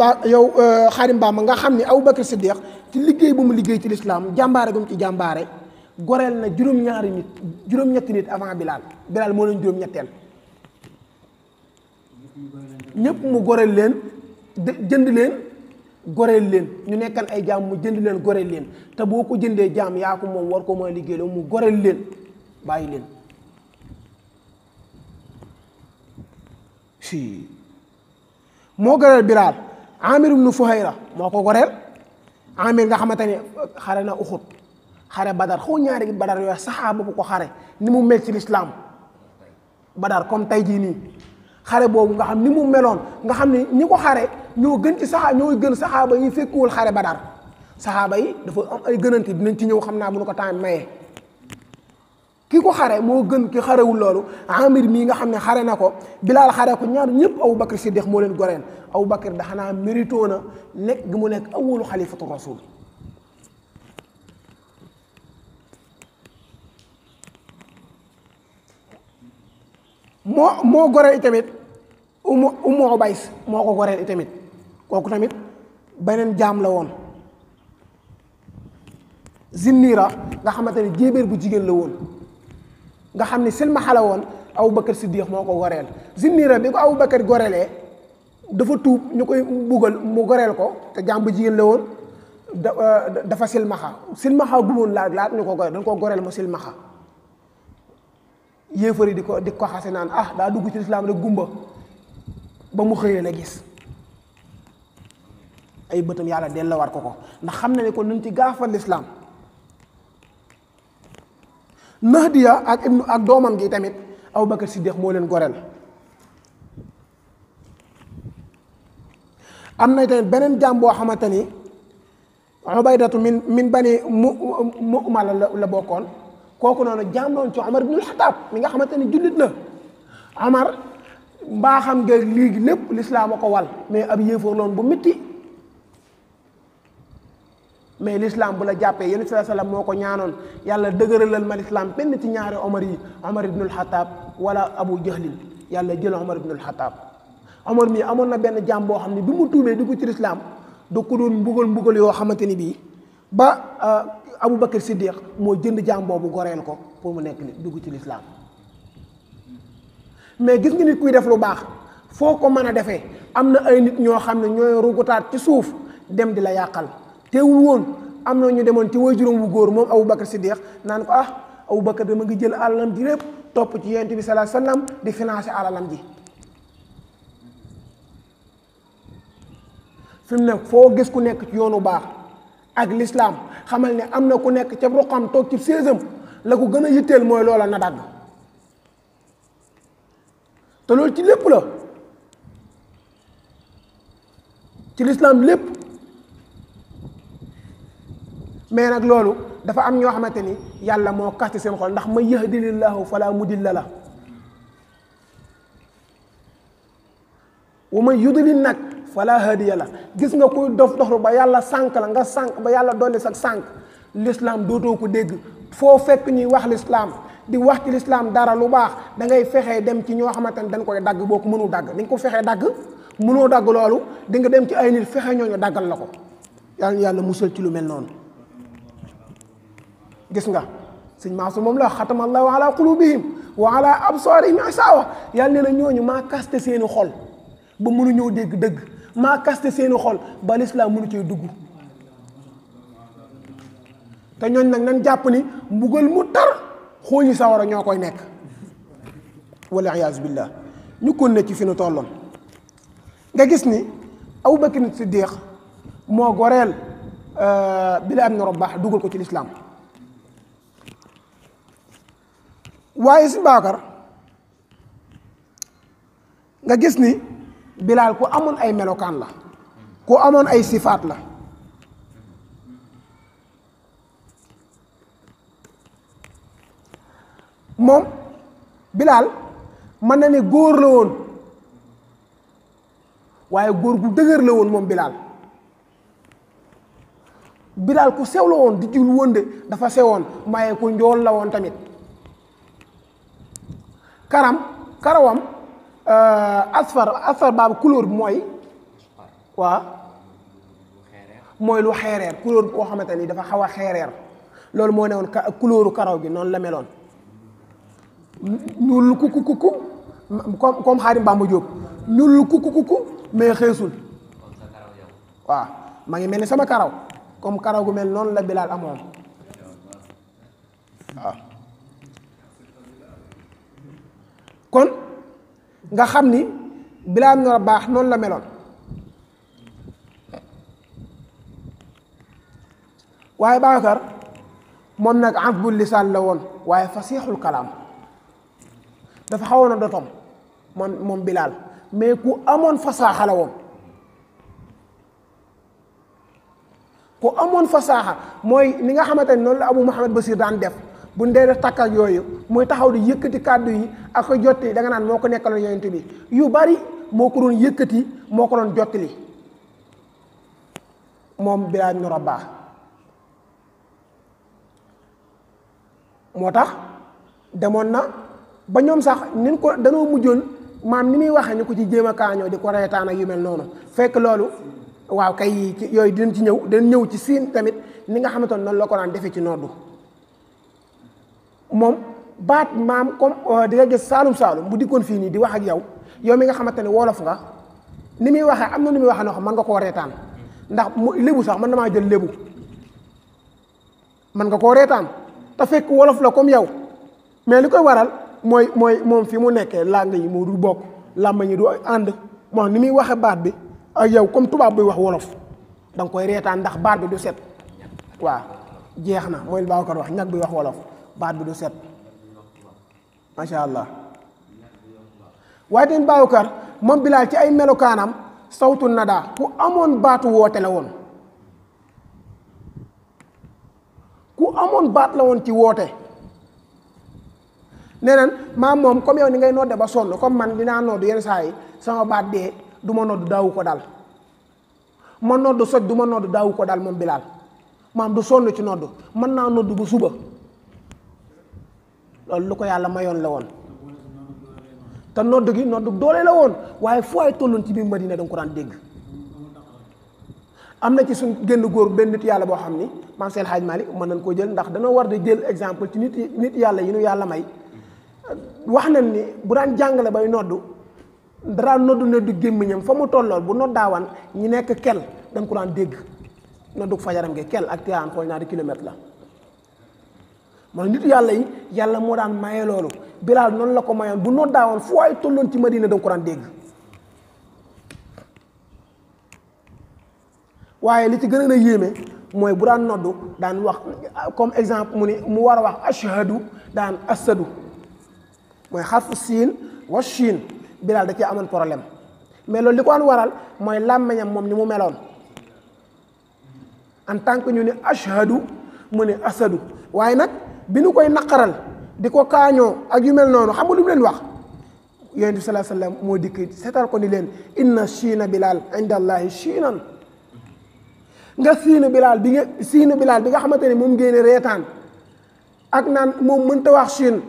Xaadim Bamba nga xam ne Abubakar Siddiq ci liggéey bu mu liggéey ci lislaam jàmbaare gu mu ci jàmbaare goreel na juróom-ñetti nit avant Bilaal moo leen juróom-ñetteel. ñëpp mu goreel leen jënd leen goreel leen ñu nekkan ay jaam mu jënd leen goreel leen te boo ko jëndee jaam yaa ko moom war ko mën a liggéey la mu goreel leen bàyyi leen. si moo goreel Bilaal Amir ibnu Fuhayra moo ko goreel. Amir nga xamante ne xare na Uxud xare Badar xaw ñaari Badar yooyu saxaaba bu ko xare ni mu mel ci lislaam Badar comme tey jii nii. xare boobu nga xam ni mu meloon nga xam ne ñi ko xare ñoo gën ci ñoo gën saxaaba yi fekkuwul xare Badar saxaaba yi dafa am ay gënante dinañ ci ñëw xam naa bu nu ko temps mayee. ki ko xare moo gën ki xarewul loolu Amir mii nga xam ne xare na ko Bilaal xare ko ñaar ñëpp Abubakar Siddiq moo leen goreel Abubakar da xanaa mérito na nekk gi mu nekk awwalu xalifatu rasul. moo goreel itamit Ummu Ubays moo ko goreel itamit kooku tamit beneen jaam la woon. Zinniira nga xamante ne jéebéer bu jigéen la woon nga xam ne silmaxa la woon Abubakar Siddiq moo ko goreel. Zinniira bi ko Abubakar goreelee dafa tuub ñu koy buggal mu goreel ko te jaam bu jigéen la woon dafa silmaxa gu woon laat ñu ko goreel dañ ko goreel ma silmaxa. yéefar yi di ko xase naan daa dugg ci lislaam rek gumba ba mu xëyee la gis ay bëtam yàlla delluwaat ko ndax xam na ne ko nañ ci gaafal lislaam. Nahdiya ak doomam gi tamit Abubakar Siddiq moo leen goreel. am na tamit beneen jaam boo xamante ni Ubaydatu min bani Mu'ma la bokkoon. kooku noonu jaam noonu ci Omar ibnul Xataab mi nga xamante ni jullit la Omar mbaaxam nga léegi lépp lislaam a ko wal mais ab yéefar loon bu métti mais lislaam bu la jàppee yonent bi sallam moo ko ñaanoon yàlla dëgëralal ma lislaam benn ci ñaari Omar yi Omar ibnul Xataab wala Abu Jahlin yàlla jël Omar ibnul Xataab. Omar mii amoon na benn jaam boo xam ne bi mu tuubee dugg ci lislaam da ko doon mbugal yoo xamante ni bii ba Abubakar Siddiq moo jënd jaam boobu goreel ko pour mu nekk dugg ci lislaam. mais gis nga nit kuy def lu baax foo ko mën a defee am na ay nit ñoo xam ne ñooy rugutaat ci suuf dem di la yàqal teewul woon am na ñu demoon ci waajuram wu góor moom Abubakar Siddiq naan ko Abubakar dama ngi jël alalam ji lépp topp ci Yonent bi sallallahu alayhi wasallam di financer alalam ji. fi mu ne foo gis ku nekk ci yoonu baax ak lislaam xamal ne am na ku nekk ca ruqam toog ci séesam la ko gën a yitteel mooy loola na dagg te loolu ci lépp la ci lislaam lépp mais nag loolu dafa am ñoo xamante ni yàlla moo kasti seen xol ndax man yahdilillahu fala mudilla la wa man yudlil nag fala hadiya la gis nga kuy doxlu ba yàlla sànk la nga sànk ba yàlla dolli sa sànk l'islam dootoo ko dégg foo fekk ñuy wax l'islam di wax ci l'islam dara lu baax da ngay fexee dem ci ñoo xamante ne dañ koy dagg boo ko mënul dagg dañ ko fexee dagg mënoo dagg loolu di nga dem ci ay nit fexe ñooñu daggal la ko yàlla musal ci lu mel noonu. gis nga sëñ Mansour moom la xatamallahu ala qulubihim wa ala absarihim isawa yàlla nee na ñooñu maa kaste seeni xol ba mënuñoo dégg dëgg maa kaste seeni xol ba lislaam mënu cee dugg te ñooñ nag nan jàpp ni mbugal mu tar xooñi sawara ñoo koy nekk wala iyaazu billah ñu kon ne ci fi nu tolloon nga gis ni Abu Bakr Siddiq moo goreel Bilaal ibn Rabaax dugal ko ci lislaam waaye si Baakar nga gis ni Bilaal ku amoon ay melokaan la ku amoon ay sifaat la moom Bilaal mën na ne góor la woon waaye góor gu dëgër la woon moom Bilaal ku sew la woon di jul woon de dafa sewoon maaye ku njool la woon tamit karawam asfar baabu couleur bi mooy mooy lu xeereer couleur boo xamante ni dafa xaw a xeereer loolu moo ne woon couleuru karaw gi noonu la meloon ñuul kuku comme Xaadim Bamba Jóob ñuul kuku mais xeesul waaw maa ngi mel ni sama karaw comme karaw gu mel noonu la Bilaal amoon waaw kon nga xam ni Bilaal ibn Rabaax noonu la meloon waaye Baakar moom nag azbul lisaan la woon waaye fasiixul kalaam dafa xawoon a dotom moom Bilaal mais ku amoon fasaaxa la woon ku amoon fasaaxa mooy ni nga xamante ni noonu la Abu Muhammad Basir daan def bu ndee def takk ak yooyu muy taxaw di yëkkati kàddu yi ak ko jotti da nga naan moo ko nekkaloon yonent bi yu bari moo ko doon yëkkati moo ko doon jottali moom Bilaal ibn Rabaax moo tax demoon na ba ñoom sax nin ko danoo mujjoon maam ni muy waxee ñu ko ci jéem a kaañoo di ko reetaan ak yu mel noonu fekk loolu waaw kay yooyu dinañ ci ñëw ci siin tamit ni nga xamante ne noonu la ko daan defee ci noddu moom baat maam comme di nga gis saalum bu dikkoon fii nii di wax ak yow mi nga xamante ne wolof nga ni muy waxee am na ni muy waxee noo xam mën nga koo reetaan ndax lébu sax mën na maa jël lébu mën nga koo reetaan te fekk wolof la comme yow mais li koy waral mooy moom fi mu nekkee làng yi moo du bokk làmb ñi du ànd moo ni muy waxe baat bi ak yow comme tubaab buy wax wolof da nga koy reetaan ndax baat bi du set waaw jeex na mooy Baakar wax ñag bi wax wolof baat bi du set macha allah waaye tamit Baakar moom Bilaal ci ay melokaanam sawtu nadaa ku amoon baatu woote la woon ku amoon baat la woon ci woote nee nan maam moom comme yow ni ngay nodde ba sonn comme man dinaa nodd yenn saa yi sama baat dee du ma nodd daawu ko dal ma nodd soj du ma nodd daawu ko dal moom Bilaal maam du sonn ci nodd mën naa nodd bu suba loolu lu ko yàlla mayoon la woon te nodd gi nodd doole la woon waaye fu ay tolloon ci biir Madina da nga ko daan dégg am na ci suñ génn góor benn nit yàlla boo xam ni maam Seydi El Hadji Malick mën nañ koo jël ndax danoo war di jël exemple ci nit yàlla yi nu yàlla may wax nañ ni bu daan jàngale bay noddu daraan noddu gémmiñam fa mu tollool bu noddaawan ñi nekk kel dañ ko daan dégg noddu fajaram gi kel ak Tiwaawan xool ñaari kilomètre la man nit yàlla yi yàlla moo daan maye loolu Bilaal noonu la ko mayoon bu noddaawoon fu ay tolloon ci Madina da nga ko daan dégg waaye li ci gën a yéeme mooy bu daan noddu daan wax comme exemple mu war a wax ashhadu daan asadu mooy xarfu siin wa shiin Bilaal da cee amoon problème mais loolu li ko an waral mooy làmmiñam moom ni mu meloon en tant que ñu ne ashhadu mu ne asadu waaye nag bi nu koy naqaral di ko kaañoo ak yu mel noonu xam nga lu mu leen wax yonent bi sallallahu alayhi wasallam moo dikk seetal ko ni leen inna shiina Bilaal inda allahi shiinan nga siinu Bilaal bi nga xamante ne moom ngeen reetaan ak naan moom mënta wax Chine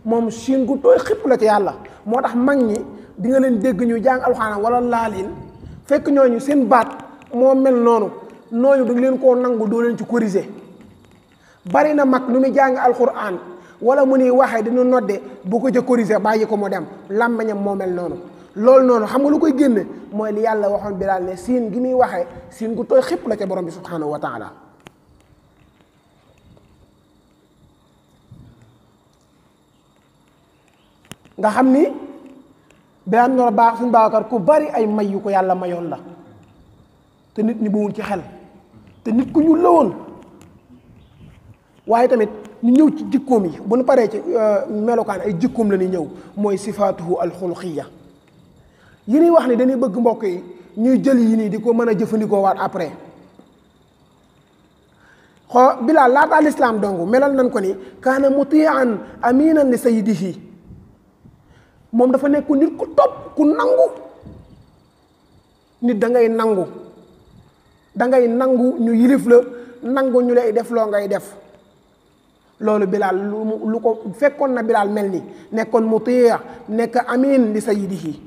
moom Chine gu tooy xipp la ci yàlla moo tax mag ñi di nga leen dégg ñu jàng alxuraan wala laalin fekk ñooñu seen baat moo mel noonu da nga leen koo nangu doo leen ci corriger bari na mag lu muy jàng alxuraan wala mu ni waxee dina nodde bu ko ca corriger bàyyi ko mu dem làmbañam moo mel noonu loolu noonu xam nga lu koy génne mooy li yàlla waxoon Bilaal ne siin gi muy waxee siin gu tooy xipp la ca borom bi subhanahu wa taala nga xam ni Bilaal ibn Rabaax suñu Babacar ku bari ay may yu ko yàlla mayoon la te nit ñi bawuñ ci xel te nit ku ñu lawoon waaye tamit ñu ñëw ci jikkoom yi bu ñu paree ci melokaan ay jikkoom la ñuy ñëw mooy sifaatuhu alxuluqiya yi ñuy wax ni dañuy bëgg mbokk yi ñuy jël yi nii di ko mën a jëfandikoo waat après Bilaal laataa lislaam dong melal nañ ko ni kaana mutian aminan li sayyidihi moom dafa nekk nit ku topp ku nangu nit da ngay nangu ñu yilif la nangu ñu lay def loo ngay def loolu Bilaal lu ko fekkoon na Bilaal mel ni nekkoon mutia nekk amin li sayyidihi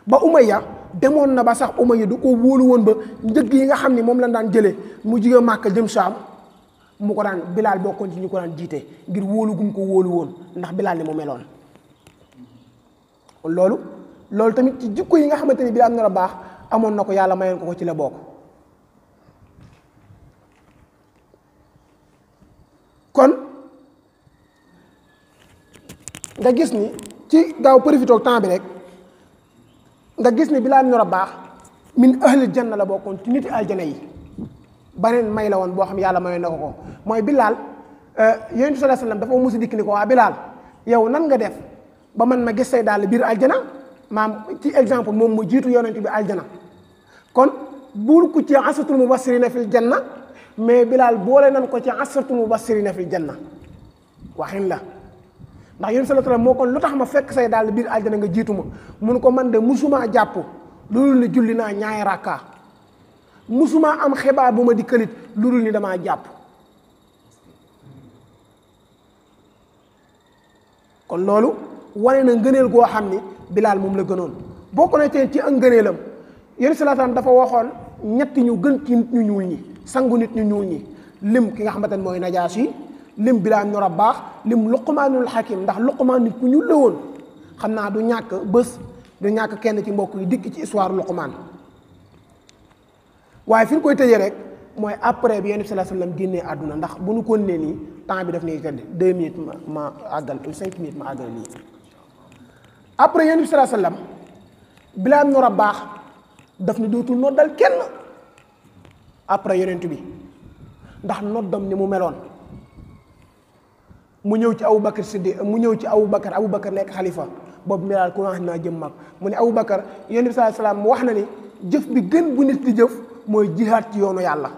ba Umayya demoon na ba sax Umayya du ko wóolu woon ba njëg yi nga xam ni moom la daan jële mu jóge Màkka jëm Saam mu ko daan Bilaal bokkoon ci ñu ko daan jiite ngir wóolu gum ko wóolu woon ndax Bilaal ni mu meloon loolu tamit ci jikko yi nga xamante ni Bilaal ibn Rabaax amoon na ko yàlla mayoon ko ci la bokk kon nga gis ni ci gaaw profité temps bi rek nga gis ni Bilaal ibn Rabaax min ahlil janna la bokkoon ci niti aljana yi baneen may la woon boo xam yàlla mayoon na ko mooy Bilaal Yonent bi sallallahu alayhi wasallam dafa musu dikk ni ko waa Bilaal yow nan nga def ba man ma gis say daal biir aljana maam ci exemple moom mu jiitu Yonent bi aljana kon buur ku ci asratul mubassirina fil janna mais Bilaal boole nan ko ci asratul mubassirina fil janna waxin la ndax Yonent sallallahu alayhi wasallam moo kon lu tax ma fekk say daal biir aljana nga jiitu ma mun ko man de musuma jàpp loolu ni julli naa ñaari rakka musuma am xibaar bu ma di këlit lu dul ni damaa jàpp kon loolu wane na ngëneel goo xam ni Bilaal moom la gënoon bokk na ci ak ngëneelam Yonent sallallahu alayhi wasallam dafa waxoon ñetti ñu gën ci nit ñu ñuul ñi sangu nit ñu ñuul ñi lim ki nga xamante ne mooy Najaasi lim Bilaal ibn Rabaax lim Luqmaanul Hakim ndax Luqmaan nit ku ñuul la woon xam naa du ñàkk bés du ñàkk kenn ci mbokk yi dikk ci histoire Luqmaan waaye fi ñu koy tëjee rek mooy après bi Yonent bi sallallahu alayhi wasallam génnee àdduna ndax bu ñu continuer nii temps bi daf ñuy tëdd 2 minutes ma àggal 5 minutes ma àggal lii après Yonent bi sallallahu alayhi wasallam Bilaal ibn Rabaax daf ni dootul noddal kenn après Yonent bi ndax noddam ni mu meloon mu ñëw ci Abubakar Siddiq mu ñëw ci Abubakar nekk xalifa boobu Bilaal commencé naa jëm mag mu ne Abubakar Yonent bi sallallahu alayhi wasallam wax na ni jëf bi gën bu nit di jëf mooy jihaad ci yoonu yàlla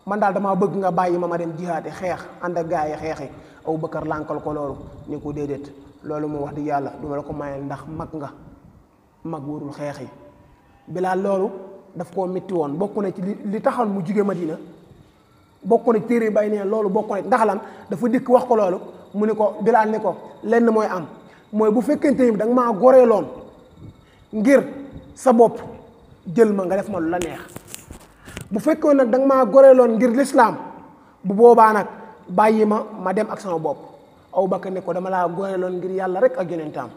man daal damaa bëgg nga bàyyi ma dem jihaati xeex ànd ak gaa yi xeexi Abubakar lànkal ko loolu ni ko déedéet loolu moom wax dëgg yàlla duma la ko mayel ndax mag warul xeexi Bilaal loolu daf koo métti woon bokk na ci li taxal mu jóge Madina bokk na ci téere bay nee loolu bokk na ndax lan dafa dikk wax ko loolu mu ni ko Bilaal ni ko lenn mooy am mooy bu fekkente ni da nga maa goreeloon ngir sa bopp jël ma nga def ma lu la neex bu fekkoon nag da nga maa goreeloon ngir lislaam bu boobaa nag bàyyi ma dem ak sama bopp Abubakar ne ko dama laa goreeloon ngir yàlla rek ak yonentam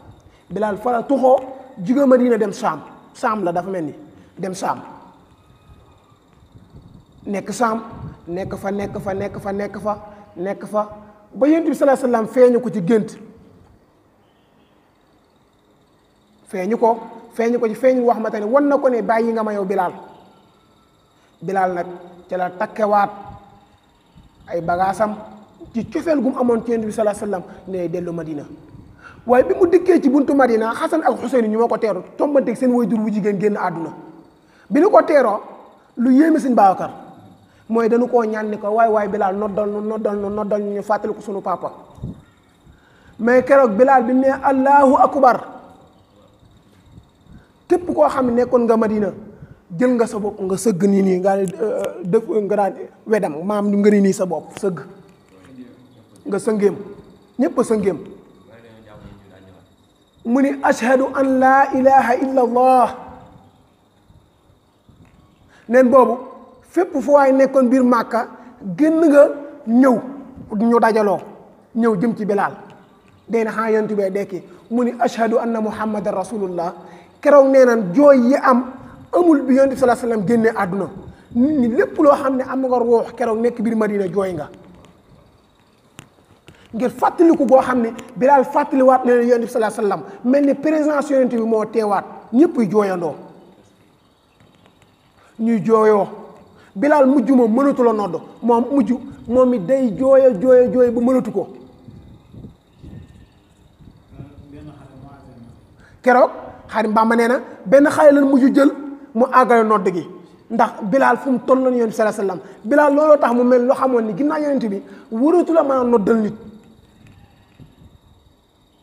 Bilaal fa la tuxoo jóge Madina dem Saam la dafa mel ni dem Saam nekk Saam nekk fa ba Yonent bi sallallahu alayhi wasallam feeñu ko ci gént feeñu ko ci feeñu wax ma te ne wan na ko ne bàyyi nga ma yow Bilaal nag ca la takkewaat ay bagaasam ci cofeel gu mu amoon ci Yonent bi sallallahu alayhi wasallam ne dellu Madina waaye bi mu dikkee ci buntu Madina Xasan ak Xuseyn ñu ma ko teeru tombanteeg seen waajur wu jigéen génn àdduna bi ñu ko teeroo lu yéeme Sëñ Babacar mooy dañu koo ñaan ni ko waay Bilaal noddal ñu fàttali ko sunu papa mais keroog Bilaal bi mu ne Allahu akbar képp koo xam ne nekkoon nga Madina jël nga sa bopp nga sëgg nii nga def nga daan wedam maam nga nii sa bopp sëgg nga sëngéem ñépp a sëngéem mu ni ashhadu an laa ilaha illa allah neen boobu fépp fu waay nekkoon biir Màkka génn nga ñëw ñu dajaloo ñëw jëm ci Bilaal day na xaa Yonent bi dekki mu ni ashhadu anna muhammadan rasulullah keroog nee nan jooy yi amul bi Yonent bi sallallahu alayhi wasallam génnee àdduna nit ñi lépp loo xam ne am nga ruux keroog nekk biir Madina jooy nga ngir fàttaliku goo xam ne Bilaal fàttaliwaat na leen yonent bi sallallahu alayhi wasallam mel ni présence yonent bi moo teewaat ñëpp yu jooyandoo ñuy jooyoo Bilaal mujj moom mënatu la nodd moom it day jooy ba mënatu ko keroog Xaadim Bamba nee na benn xale lan mujj jël mu àggale nodd gi ndax Bilaal fu mu toll na yonent bi sallallahu alayhi wasallam Bilaal looloo tax mu mel loo xamoon ni ginnaaw yonent bi waratu la mën a noddal nit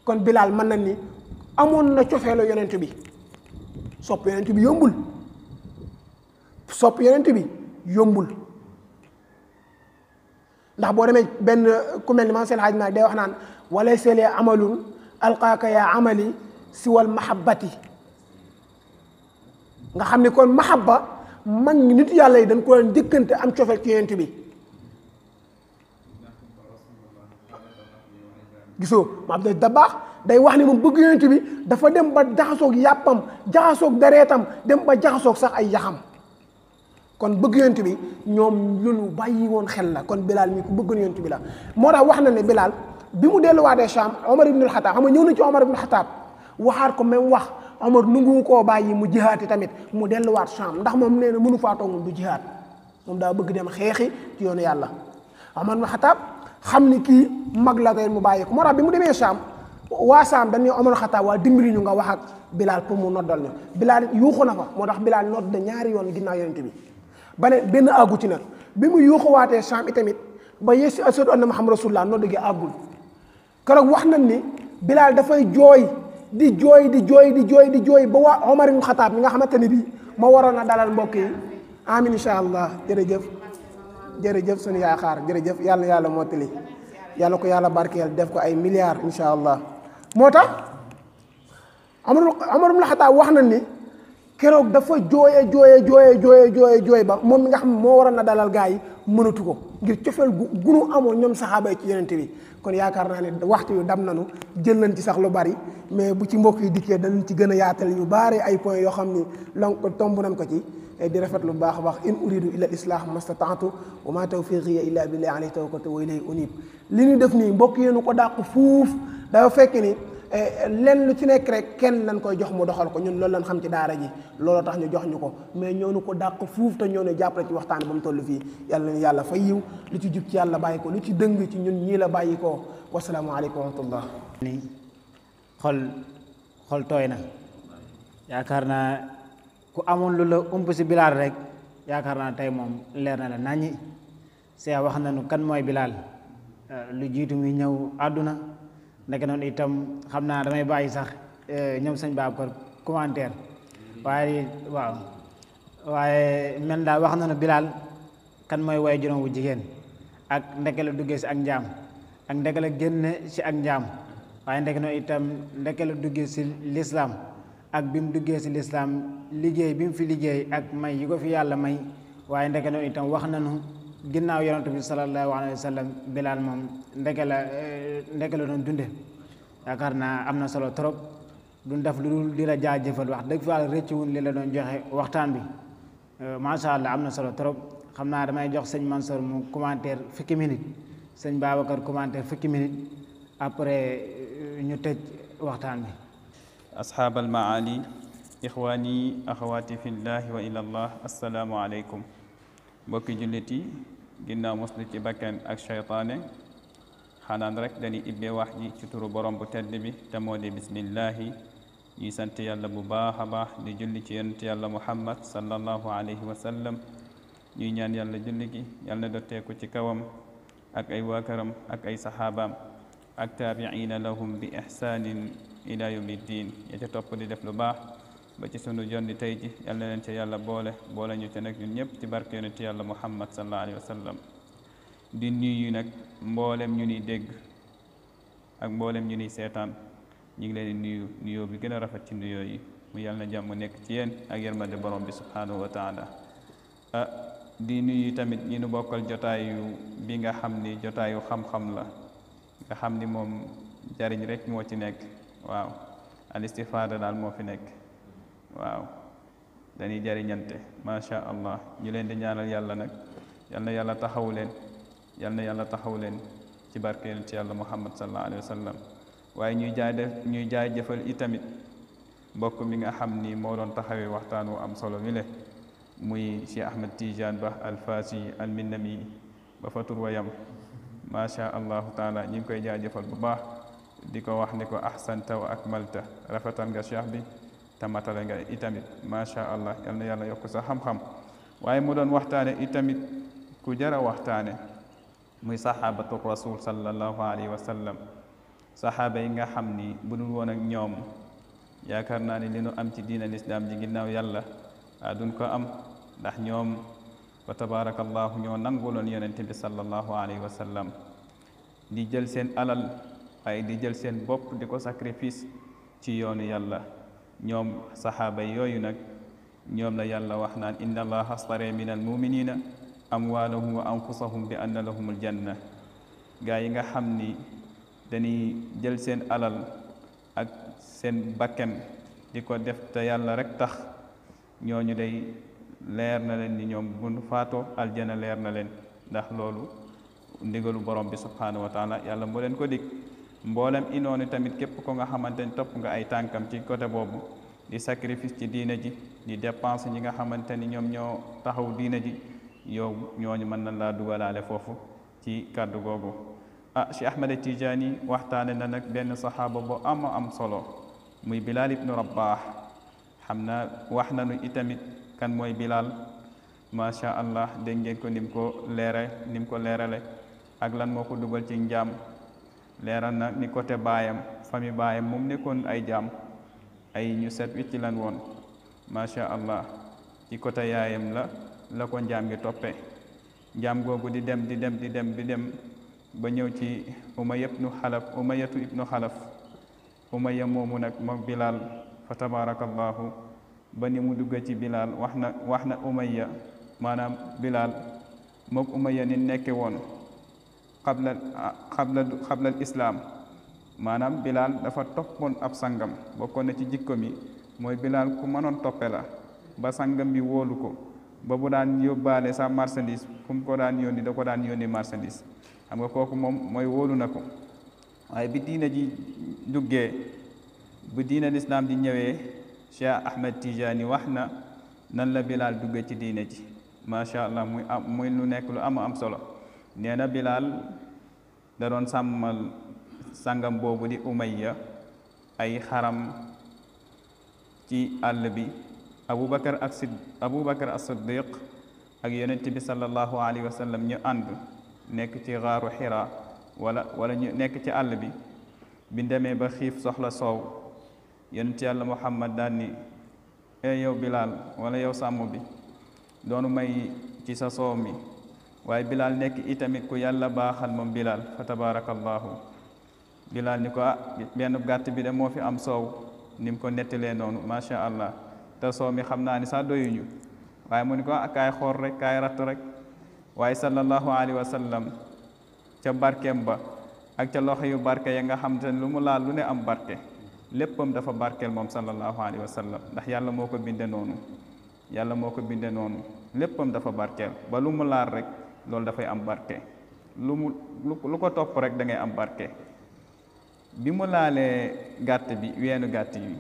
kon Bilaal mën na ni amoon na cofeelu yonent bi sopp yonent bi yombul ndax boo demee benn ku mel ni man seen xaaj day wax naan wala seelee amalun alqaaka yaa amali siwal mahabbati nga xam ne kon mahabba mag ñi nit yàlla yi dañ ko leen dëkkante am cofeel ci yonent bi gisoo ma Abdou Dabaax day wax ni moom bëgg yonent bi dafa dem ba jaxasoog yàppam jaxasoog dereetam dem ba jaxasoog sax ay yaxam kon bëgg yonent bi ñoom lu ñu bàyyi woon xel la kon Bilaal mi ku bëgg yonent bi la moo tax wax na ne Bilaal bi mu delluwaatee Sham Omar ibn al-Khattab xam nga ñëw na ci Omar ibn al-Khattab waxaat ko même wax Omar nungu koo bàyyi mu jihaati tamit mu delluwaat Sham ndax moom nee na mënu faa toog du jihaat moom daa bëgg dem xeexi ci yoonu yàlla Omar ibn al-Khattab xam ni kii mag la tey mu bàyyi ko moo tax bi mu demee Sham waa Sham dañ ne Omar ibn al-Khattab waa dimbali ñu nga wax ak Bilaal pour mu noddal ñu Bilaal yuuxu na fa moo tax Bilaal nodd na ñaari yoon ginnaaw yonent bi benn àggu ci nag bi mu yuuxuwaatee Sham itamit ba yesi ashhadu anna Muhammad rasulullah nodd gi àggul keroog wax nañ ni Bilaal dafay jooy di jooy ba waa Omar ibn Khattab mi nga xamante ne bii moo waroon a dalal mbokk yi amin incha allah jërëjëf sunu yaakaar jërëjëf yàlla na yàlla mottali yàlla ko yàlla barkeel def ko ay milliards incha allah moo tax Omar ibn Khattab wax nañ ni keroog dafa jooy ba moom mi nga xam ne moo waroon a dalal gaa yi mënatu ko ngir cofeel gunu amoon ñoom saxaaba yi ci yonent bi kon yaakaar naa ne waxtu yu dam nanu jël nañ ci sax lu bari mais bu ci mbokk yi dikkee danañ ci gën a yaatal yu bari ay points yoo xam ni tomb nañ ko ci di rafet lu baax a baax in uridu illa islah mastata'tu wa ma tawfiqiya illa billahi alayhi tawakkaltu wa ilayhi unib li ñu def nii mbokk yéenu ko dàq fuuf dafa fekk ni lenn lu ci nekk rek kenn lañ koy jox mu doxal ko ñun loolu lañ xam ci daara ji looloo tax ñu jox ñu ko mais ñoo nu ko dàq fuuf te ñoo nu jàppale ci waxtaan ba mu toll fii yàlla na yàlla fa yiw lu ci jub ci yàlla bàyyi ko lu ci dëng ci ñun ñii la bàyyi ko wasalaamaaleykum wa rahmatullah ni xol tooy na yaakaar naa ku amoon lu la ump si Bilaal rek yaakaar naa tey moom leer na la naññi see wax nañu kan mooy Bilaal lu jiitu muy ñëw àdduna nekk noonu itam xam naa damay bàyyi sax ñoom sëñ Babacar commentaire waaye mel daal wax nañu Bilaal kan mooy way juróom wu jigéen ak ndeke la duggee si ak njaam ak ndeke la génne si ak njaam waaye ndeke noonu itam ndeke la duggee si lislaam ak bi mu duggee si lislaam liggéey bi mu fi liggéey ak may yi ko fi yàlla may waaye ndeke noonu itam wax nañu ginnaaw yonent bi sallallahu alayhi wa sallam Bilaal moom ndeke la doon dunde yaakaar naa am na solo trop duñ def lu dul di la jaajëfal wax dëgg fa yàlla rëccuwun li la doon joxe waxtaan bi macha allah am na solo trop xam naa damay jox sëñ Mansour mu commentaire fukki minutes sëñ Babacar commentaire fukki minutes après ñu tëj waxtaan bi. asxaab almaali ixwaani axawaati fillahi wa ilallah assalaamu aleykum mbokki jullit yi ginnaaw muslu ci bakkan ak cheytaane xanaan rek dañuy ibbee wax ji ci turu borom bu tedd bi te moo di bismillahi ñuy sant yàlla bu baax a baax di julli ci yonent yàlla muhammad sallallahu alayhi wa sallam ñuy ñaan yàlla julli gi yàlla na dotteeku ci kawam ak ay waakaram ak ay saxaabaam ak taabiina lahum bi ihsaanin ila yawmi ddin ya ca topp di def lu baax ba ci sunu jonni tey ji yal na leen ca yàlla boole ñu ca nag ñun ñëpp ci barke yonent yàlla muhammad sallallahu alayhi wa sallam di nuyu nag mboolem ñu nuy dégg ak mboolem ñu nuy seetaan ñu ngi leen di nuyu nuyoo bi gën a rafet ci nuyoo yi mu yàlla na jàmm nekk ci yéen ak yërmande borom bi subhanahu wa taala di nuyu tamit ñi nu bokkal jotaayu bi nga xam ni jotaayu xam-xam la nga xam ni moom jariñ rek moo ci nekk waaw al istifaada daal moo fi nekk waaw dañuy jariñante macha allah ñu leen di ñaanal yàlla nag yal na yàlla taxaw leen ci barke yonent yàlla muhammad sallallahu alayhi wa sallam waaye ñuy jaajëfal itamit mbokk mi nga xam ni moo doon taxawee waxtaan wu am solo mi le muy Cheikh Ahmed Tidiane Ba Alfasi Alminami ba fa tur wa yam macha allahu taala ñi ngi koy jaajëfal bu baax di ko wax ni ko ahsanta wa akmalta rafetal nga cheikh bi te matale nga itamit macha allah yal na yàlla yokk sa xam-xam waaye mu doon waxtaane itamit ku jara waxtaane muy sahabatu rasul sallallahu alayhi wa sallam sahaaba yi nga xam ni bu dul woon ak ñoom yaakaar naa ni li nu am ci diina lislaam ji ginnaaw yàlla duñ ko am ndax ñoom wa tabarakallahu ñoo nanguloon yonente bi sallallahu alayhi wa sallam di jël seen alal waaye di jël seen bopp di ko sacrifice ci yoonu yàlla ñoom saxaaba yooyu nag ñoom la yàlla wax naan inna allaha astara min al muminina amwaalahum wa anfusahum bi anna lahumul janna gaa yi nga xam ni dañuy jël seen alal ak seen bakken di ko def te yàlla rek tax ñooñu day leer na leen ni ñoom bu faatoo aljana leer na leen ndax loolu ndigalu borom bi subhanahu wa taala yàlla moo leen ko dig mboolem inoonu tamit képp ko nga xamante ni topp nga ay tànkam ci côté boobu di sacrifice ci diina ji di dépense ñi nga xamante ni ñoom ñoo taxaw diina ji yow ñooñu mën na laa dugalaale foofu ci kàddu googu Cheikh Ahmed Tidiane waxtaane na nag benn saxaaba bu am solo muy Bilal ibnu Rabah xam naa wax nañu itamit kan mooy Bilal macha allah dégg ngeen ko nim ko leerale ak lan moo ko dugal ci njaam leeral na ni côté baayam famille baayam moom nekkoon ay jaam ay ñu set wicc lan woon macha allah ci côté yaayam la ko njaam gi toppee njaam googu di dem ba ñëw ci umayatu ibnu xalaf umaya moomu nag moom Bilal fa tabarakallahu ba ni mu dugg ci Bilal wax na umaya maanaam Bilal mook umaya ni nekke woon xablal islaam maanaam Bilal dafa toppoon ab sangam bokkoon na ci jikko mi mooy Bilal ku mënoon toppe la ba sangam bi wóolu ko ba bu daan yóbbaale sa marchandise fu mu ko daan yónni da ko daan yónni marchandise xam nga kooku moom mooy wóolu na ko waaye bi diina ji duggee bu diina lislaam di ñëwee Cheikh Ahmed Tidiane wax na nan la Bilal duggee ci diina ji macha allah muy lu nekk lu am solo nee na Bilal da doon sàmmal sangam boobu di Umayya ay xaram ci àll bi Aboubacar as-Siddiq ak yonent bi sallallahu alayhi wa sallam ñu ànd nekk ci xaaru Xira wala ñu nekk ci àll bi demee ba xiif soxla soow yonent yàlla Muhammad daan ni yow Bilal wala yow sàmm bi doonu may ci sa soow mi waaye Bilal nekk itamit ku yàlla baaxal moom Bilal fa tabarakallahu Bilal ni ko benn gàtt bi de moo fi am soow ni mu ko nettalee noonu macha allah te soow mi xam naa ni sax doyuñu waaye mu ni ko kaay xool rek kaay ratt rek waaye sallallahu alayhi wa sallam ca barkeem ba ak ca loxo yu barke ya nga xam te ne lu mu laal lu ne am barke léppam dafa barkeel moom sallallahu alayhi wa sallam ndax yàlla moo ko binde noonu léppam dafa barkeel ba lu mu laal rek loolu dafay am barke lu ko topp rek da ngay am barke bi mu laalee gàtt bi weenu gàtt yi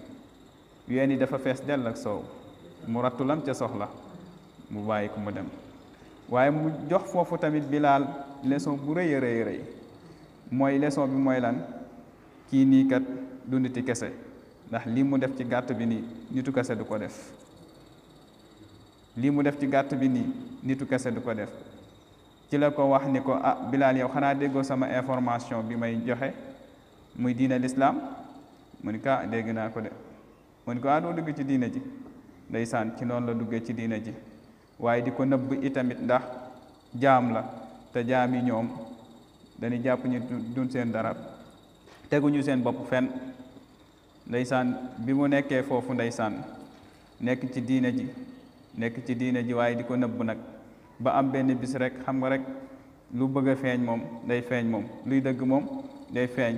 ween yi dafa fees dell ak soow mu rattulam ca soxla mu bàyyi ko mu dem waaye mu jox foofu tamit Bilal leçon bu rëy a rëy mooy leçon bi mooy lan kii nii kat du niti kese ndax lii mu def ci gàtt bi nii nitu kese du ko def ci la ko wax ni ko Bilal yow xanaa déggoo sama information bi may joxe muy diina lislaam mu ni ko dégg naa ko de mu ni ko doo dugg ci diina ji ndeysaan ci noonu la duggee ci diina ji waaye di ko nëbb itamit ndax jaam la te jaam yi ñoom dañuy jàpp ñu dun seen dara teguñu seen bopp fenn ndeysaan bi mu nekkee foofu ndeysaan nekk ci diina ji waaye di ko nëbb nag ba am benn bis rek xam nga rek lu bëgg a feeñ moom day feeñ moom luy dëgg moom day feeñ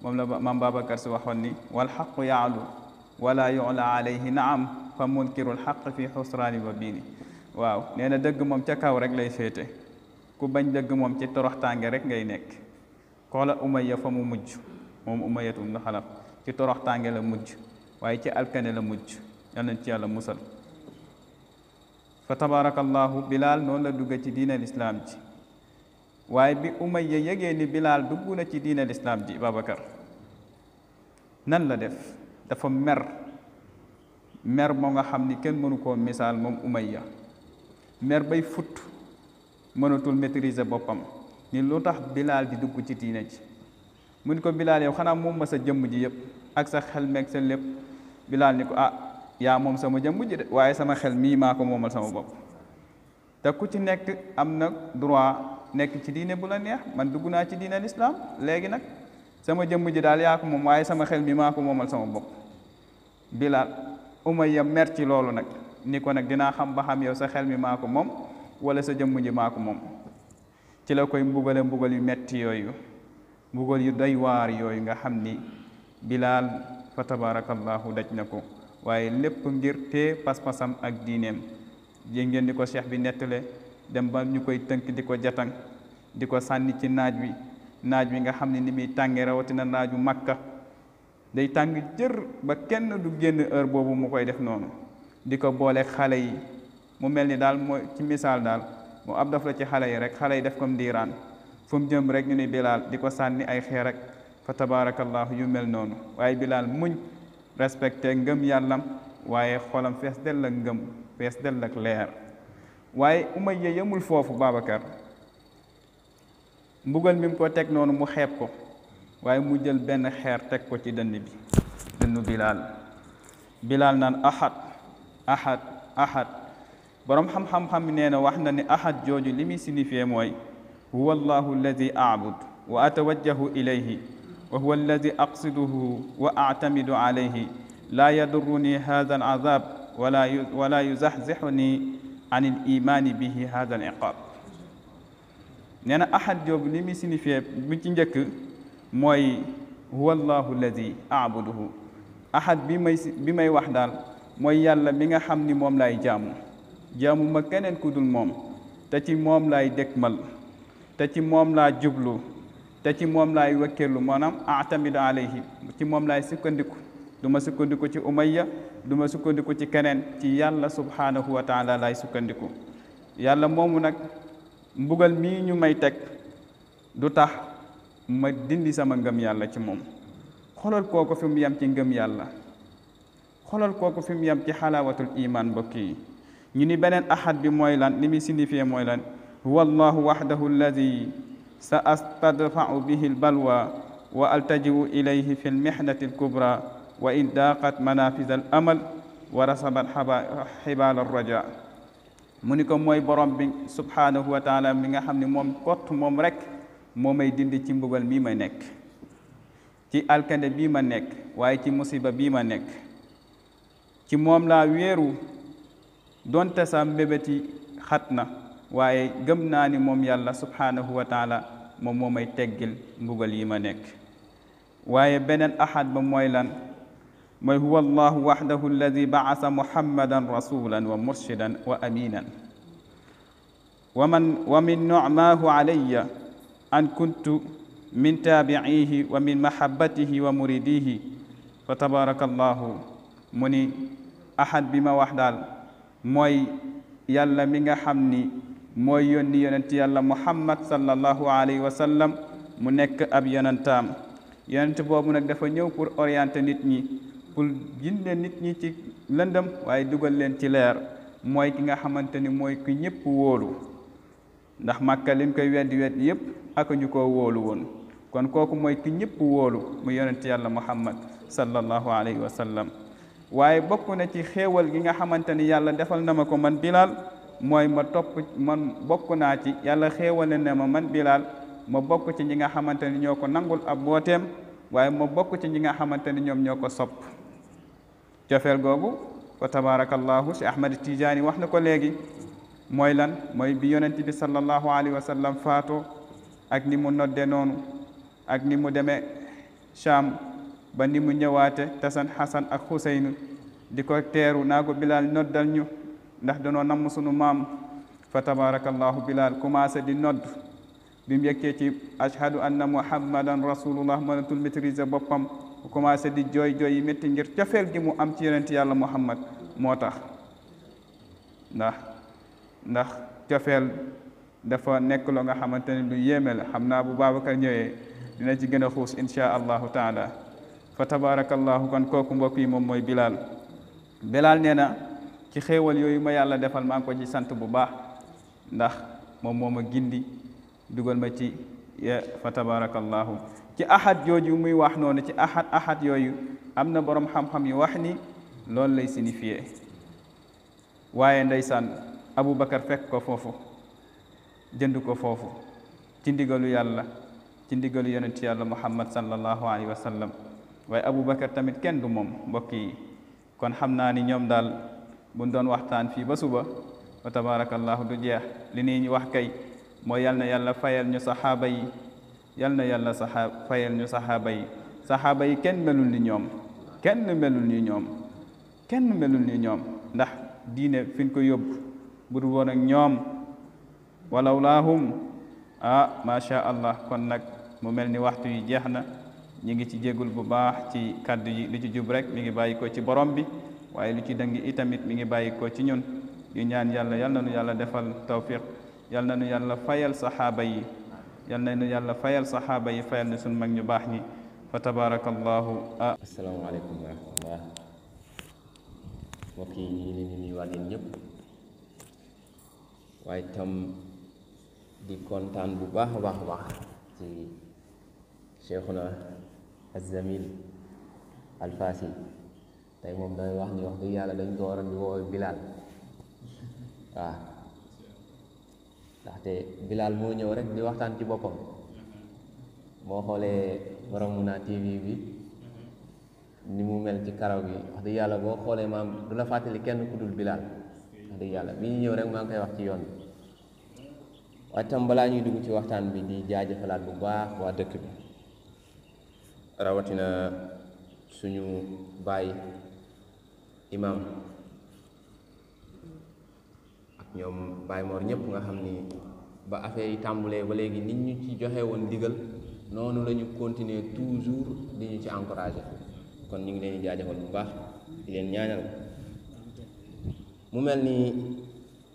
moom la Maam Babacar Si waxoon ni wal xaqu yaalu wala yu'la alayhi naam fa munkirul xaq fi xusraani wa biini waaw nee na dëgg moom ca kaw rek lay féete ku bañ dëgg moom ci toroxtaange rek ngay nekk xoola Umayya fa mu mujj moom Umayyatu ibn Xalaf ci toroxtaange la mujj waaye ci alkane la mujj yal nañ ci yàlla musal. fa tabarakallahu Bilaal noonu la dugg ci diine lislaam ji waaye bi Umayya yëgee ni Bilaal dugg na ci diine lislaam ji Babacar nan la def dafa mer moo nga xam ni kenn mënu koo misaal moom Umayya mer bay fut mënatul maîtriser boppam ni lu tax Bilaal di dugg ci diine ji mu ni ko Bilaal yow xanaa moom ma sa jëmm ji yëpp ak sa xel meeg sa lépp Bilaal ni ko yaa moom sama jëmm ji de waaye sama xel mii maa ko moomal sama bopp te ku ci nekk am na droit nekk ci diine bu la neex man dugg naa ci diine lislaam léegi nag sama jëmm ji daal yaa ko moom waaye sama xel mi maa ko moomal sama bopp. Bilaal Umayya mer ci loolu nag ni ko nag dinaa xam ba xam yow sa xel mi maa ko moom wala sa jëmm ji maa ko moom ci la koy mbugale mbugal yu metti yooyu mbugal yu doy waar yooyu nga xam ni Bilaal fa tabarakallahu daj na ko waaye lépp ngir tee pas-pasam ak diineem ji ngeen di ko cheikh bi nettale dem ba ñu koy tënk di ko jatang di ko sànni ci naaj wi nga xam ne ni muy tànge rawatina naaju Makka day tàng jër ba kenn du génn heure boobu mu koy def noonu di ko boole xale yi mu mel ni daal mooy ci misaal daal mu ab daf la ci xale yi rek xale yi def comme ndiiraan fu mu jëm rek ñu ni Bilaal di ko sànni ay xeer rek fa tabarakallahu yu mel noonu waaye Bilaal muñ respecté ngëm yàllam waaye xolam fees dell ak ngëm fees dell ak leer waaye Umayya yemul foofu Babacar mbugal mi mu ko teg noonu mu xeeb ko waaye mu jël benn xeer teg ko ci dënn bi dënnu Bilaal naan ahad boroom xam-xam nee na wax na ni ahad jooju li muy signifié mooy huwa allahu alladi aabud wa atawajjahu ilayhi wa huwa alladi aqsiduhu wa actamidu alayhi laa yadurruni hada al azab wala yuzaxzixuni an il imaani bihi hada al iqaab nee na ahad joobu li muy signifié bu ci njëkk mooy huwa allahu alladi aabuduhu ahad bi may wax daal mooy yàlla mi nga xam ni moom laay jaamu ma keneen ku dul moom te ci moom laay dëkkmal te ci moom laa jublu te ci moom laay wakkirlu maanaam atamidu alayhi ci moom laay sukkandiku du ma sukkandiku ci Umayya du ma sukkandiku ci keneen ci yàlla subhanahu wa taala laay sukkandiku yàlla moomu nag mbugal mii ñu may teg du tax ma dindi sama ngëm yàlla ci moom xoolal kooku fi mu yem ci ngëm yàlla xoolal kooku fi mu yem ci xalaawatul iman mbokk yi ñu ni beneen ahad bi mooy lan li muy signifié mooy lan huwa allahu waxdahu alladi sa astadfau bihi albalwa wa altajiu ilayhi fi lmihnati alkubra wa in daaqat manafis al amal wa rasabat xibaal alraja mu ni ko mooy borom bi subhanahu wa taala mi nga xam ne moom kott moom rek moo may dindi ci mbugal mii ma nekk ci alkande bii ma nekk waaye ci musiba bii ma nekk ci moom laa wéeru donte sa mbébéti xat na waaye gëm naa ni moom yàlla subhanahu wa taala moom moo may teggil mbugal yi ma nekk waaye beneen ahad ba mooy lan mooy huwa allahu waxdahu alladi baasa muhammadan rasulan wa murshidan wa aminan wa min nicmaahu alayya an kuntu min taabicihi wa min mahabbatihi wa muridihi fa tabaraka allahu mu ni ahad bi ma wax daal mooy yàlla mi nga xam ni mooy yónni yonent yàlla muhammad sallallahu alayhi wa sallam mu nekk ab yonentaam yonent boobu nag dafa ñëw pour orienter nit ñi pour ginde nit ñi ci lëndëm waaye dugal leen ci leer mooy ki nga xamante ni mooy ki ñëpp wóolu ndax Màkka liñ koy weddi yëpp ak ñu ko wóolu woon kon kooku mooy ki ñëpp wóolu mu yonent yàlla muhammad sallallahu alayhi wa sallam waaye bokk na ci xéewal gi nga xamante ni yàlla defal na ma ko man Bilaal mooy ma topp man bokk naa ci yàlla xéewale na ma man Bilaal ma bokk ci ñi nga xamante ni ñoo ko nangul ab booteem waaye ma bokk ci ñi nga xamante ni ñoom ñoo ko sopp cofeel googu fa tabarakallahu si Ahmad Tijaani wax na ko léegi mooy lan mooy bi yonent bi sallallahu alayhi wa sallam faatoo ak ni mu nodde noonu ak ni mu demee Sham ba ni mu ñëwaate tasan Xasan ak Xuseynu di ko teeru naa ko Bilaal noddal ñu ndax danoo namm sunu maam fa tabarakallahu Bilaal commencé di nodd bi mu yeggee ci ashhadu anna muhammadan rasulullah mënatul maîtriser boppam bu commencé di jooy jooy yi métti ngir cofeel gi mu am ci yonent yàlla muhammad moo tax ndax cofeel dafa nekk loo nga xamante ne lu yéeme la xam naa bu Babacar ñëwee dina ci gën a xuus insha allahu taala fa tabarakallahu kon kooku mbokk yi moom mooy Bilal nee na ci xéewal yooyu ma yàlla defal maa ngi ko ci sant bu baax ndax moom moo ma gindi dugal ma ci fa tabarakallahu ci ahad jooju muy wax noonu ci ahad yooyu am na borom xam-xam yu wax ni loolu lay signifié waaye ndeysaan Aboubacar fekk ko foofu jënd ko foofu ci ndigalu yàlla ci ndigalu yonent yàlla muhammad sallallahu alayhi wa sallam waaye Aboubacar tamit kenn du moom mbokk yi kon xam naa ni ñoom daal buñ doon waxtaan fii ba suba wa tabarakallahu du jeex li nii ñu wax kay mooy yal na yàlla fayal ñu saxaaba yi yal na yàlla fayal ñu saxaaba yi kenn melul ni ñoom kenn melul ni ñoom ndax diine fi ñu ko yóbbu bu dul woon ak ñoom walaw laahum macha allah kon nag mu mel ni waxtu yi jeex na ñi ngi ci jégul bu baax ci kàddu yi lu ci jub rek mi ngi bàyyi ko ci borom bi waaye lu ci dëng itamit mi ngi bàyyi ko ci ñun yu ñaan yàlla yal na nu yàlla defal tawfiq yal na nu yàlla fayal saxaaba yi fayal na suñ mag ñu baax ñi fa tabarakallahu asalaamaaleykum wa rahmatullah mbokk yi ñu ngi leen di nuyuwaat yéen ñëpp waaye tam di kontaan bu baax a baax ci cheikhuna azamil alfasi tey moom damay wax ni wax dëgg yàlla dañ ko waroon di woowe Bilal waaw ndaxte Bilal moo ñëw rek di waxtaan ci boppam boo xoolee borom Muna TV bi ni mu mel ci karaw gi wax dëgg yàlla boo xoolee maam du la fàttali kenn ku dul Bilal wax dëgg yàlla bi ñu ñëw rek maa ngi koy wax ci yoon bi waaye tam balaa ñuy dugg ci waxtaan bi di jaajëfalaat bu baax waa dëkk bi rawatina suñu baay imam ak ñoom Baay Mor ñëpp nga xam ni ba affaire yi tàmbulee ba léegi nit ñu ci joxe woon ndigal noonu la ñu continuer toujours di ñu ci encourager kon ñu ngi leen di jaajëfal bu baax di leen ñaanal mu mel ni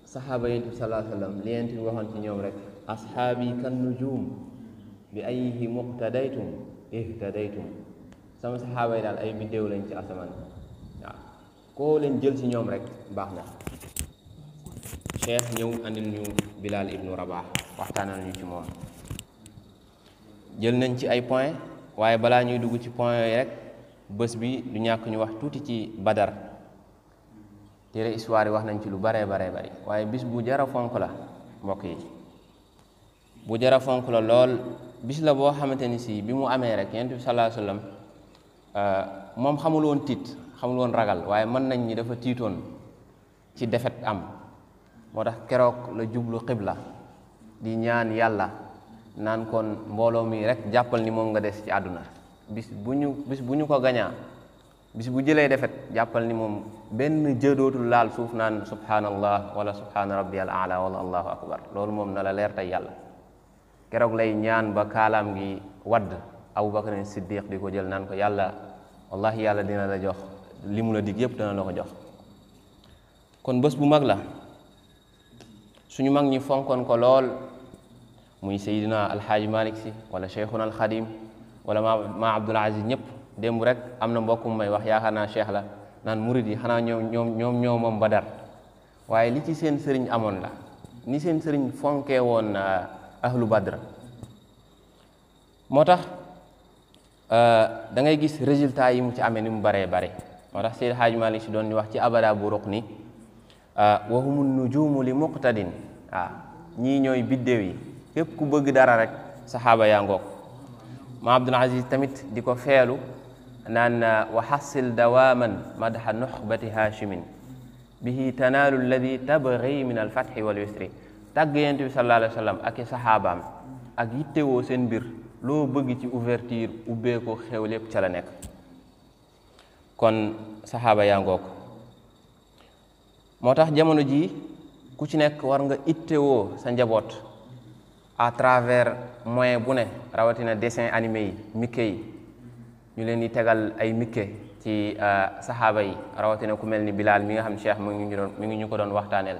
saxaaba yonent bi sallallahu alayhi wa sallam li yonent bi waxoon ci ñoom rek ashaabi kan nujum bi ayyihi muqtadaytum ihtadaytum sama saxaaba yi daal ay biddéew lañ ci asamaan waaw koo leen jël ci ñoom rek baax na cheikh ñëw andil ñu Bilal ibnu Rabah waxtaanal ñu ci moom jël nañ ci ay point waaye balaa ñuy dugg ci point yooyu rek bés bi du ñàkk ñu wax tuuti ci Badar téere histoire yi wax nañ ci lu bare bari waaye bis bu jara fonk la mbokk yi bu jara fonk la lool bis la boo xamante ni si bi mu amee rek yonent bi sallallahu alayhi wasallam moom xamul woon tiit xamul woon ragal waaye mën nañ ñi dafa tiitoon ci defet am moo tax keroog la jublu xibla di ñaan yàlla naan kon mbooloo mi rek jàppal ni moom nga des ci àdduna bis bu ñu ko gañaa bis bu jëlee defet jàppal ni moom benn jëdootul laal suuf naan subhanallah wala subhana rabbiyal a'la wala allahu akbar loolu moom na la leer tey yàlla keroog lay ñaan ba kaalaam gi wadd Abubakar Siddiq di ko jël naan ko yàlla wallahi yàlla dina la jox li mu la dig yëpp dana la ko jox kon bés bu mag la suñu mag ñi fonkoon ko lool muy Seydina Alxaaji Malik Si wala Cheikhuna Alxadim wala ma Abdul Aziz ñëpp démb rek am na mbokkum may wax yaakaar naa cheikh la naan murid yi xanaa ñoom moom Badar waaye li ci seen sëriñ amoon la ni seen sëriñ fonkee woon ahlu Badr moo tax da ngay gis résultat yi mu ci amee ni mu baree bare moo tax Seydi Haaji Malik Si doon ñu wax ci abada bu ruq ni wa humu nujumu li muqtadin waaw ñii ñooy biddéew yi képp ku bëgg dara rek saxaaba yaa ngoog ma Abdul Aziz tamit di ko feelu naan wa xassil dawaman madha nuxbati haashimin bihi tanaalu alladi tabgi min alfatxi wal yusri tàgg yonent bi sallallahu alayhi wa sallam ak i saxaabaam ak yittewoo seen mbir loo bëgg ci ouverture ubbee ko xew lépp ca la nekk kon saxaaba yaa ngoog moo tax jamono ji ku ci nekk war nga ittewoo sa njaboot à travers moyen bu ne rawatina dessin animé yi Mickey yi ñu leen di tegal ay Mickey ci saxaaba yi rawatina ku mel ni Bilal mi nga xam Cheikh mi ngi ñu ko doon waxtaaneel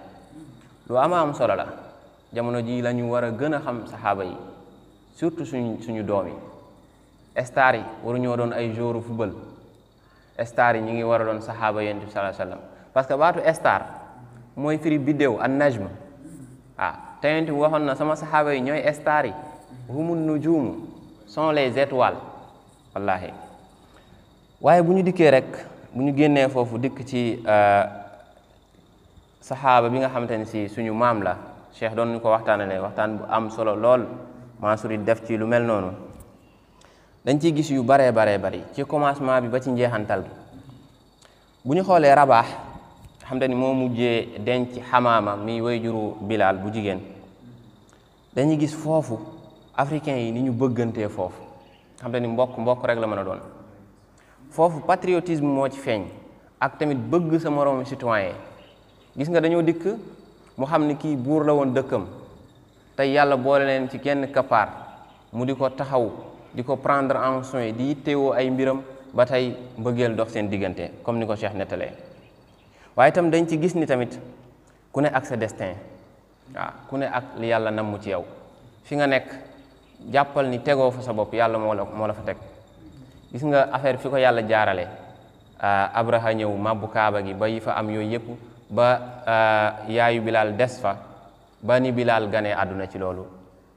lu am solo la jamono ji la ñu war a gën a xam saxaaba yi surtout suñu doom yi star yi waruñoo doon ay joueur football star yi ñu ngi war a doon saxaaba yonent bi sallallahu alayhi wasallam parce que baatu star mooy firi biddéew an najm te yonent bi waxoon na sama saxaaba yi ñooy star yi humun nujuum sont les étoiles wallahi waaye bu ñu dikkee rek bu ñu génnee foofu dikk ci saxaaba bi nga xamante ni si suñu maam la Cheikh doon ñu ko waxtaanale waxtaan bu am solo lool Mansour yi def ci lu mel noonu dañ ciy gis yu baree bari ci commencement bi ba ci njeexantal gi bu ñu xoolee Rabaax xamante ni moo mujjee denc Xamaama mi way juru Bilal bu jigéen dañuy gis foofu africains yi ni ñu bëggantee foofu xamante ni mbokk rek la mën a doon foofu patriotisme moo ci feeñ ak tamit bëgg sa moroomu citoyen gis nga dañoo dikk mu xam ni kii buur la woon dëkkam tey yàlla boole leen ci kenn kappaar mu di ko taxaw di ko prendre en soin di yittewoo ay mbiram ba tey mbëggeel dox seen diggante comme ni ko Cheikh nettalee waaye itam dañ ci gis ni tamit ku ne ak sa destin ku ne ak li yàlla namm ci yow fi nga nekk jàppal ni tegoo fa sa bopp yàlla moo la fa teg gis nga affaire fi ko yàlla jaarale Abraha ñëw mabbu kaaba gi ba yi fa am yooyu yëpp ba yaayu Bilal des fa ba ni Bilal ganee àdduna ci loolu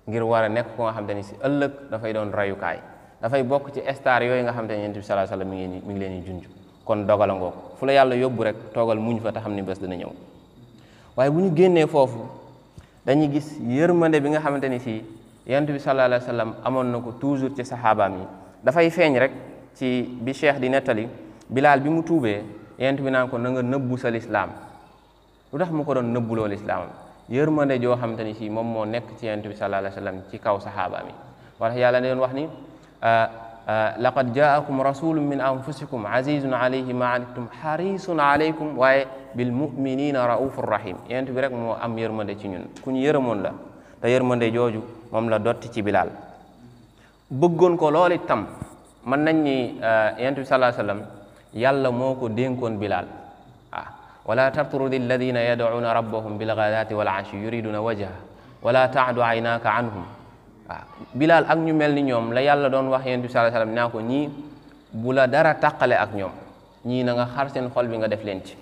ngir war a nekk ko nga xam te ni si ëllëg dafay doon rayukaay dafay bokk ci star yooyu nga xam te ne Yonent bi sallallahu alayhi wasallam mi ngi leen di junj kon dogala ngoog fu la yàlla yóbbu rek toogal muñ fa te xam ni bés dina ñëw waaye bu ñu génnee foofu dañuy gis yërmande bi nga xamante ni si Yonent bi sallallahu alayhi wasallam amoon na ko toujours ci saxaabaam yi dafay feeñ rek ci bi Cheikh di nettali Bilal bi mu tuubee Yonent bi naan ko na nga nëbbu sa lislaam lu tax mu ko doon nëbbuloo lislaamam yërmande joo xamante ni si moom moo nekk ci Yonent bi sallallahu alayhi wasallam ci kaw saxaabaam yi wala yàlla ne doon wax ni laqad jaakum rasulun min anfusikum azizun alayhi ma anittum harisun alaykum waaye bil muminina raufur rahim Yonent bi rek moo am yërmande ci ñun ku ñu yërëmoon la te yërmande jooju moom la dotti ci Bilal bëggoon ko lool itam mën nañ ni Yonent bi sallallahu alayhi wasallam yàlla moo ko dénkoon Bilal wala tatrudi alladina yad'una rabbahum bilghadati wal ashi yuriduna wajha wala ta'du aynaka anhum Bilal ak ñu mel ni ñoom la yàlla doon wax Yonent bi sallallahu alayhi wasallam naa ko ñii bu la dara tàqale ak ñoom ñii na nga xar seen xol bi nga def leen ci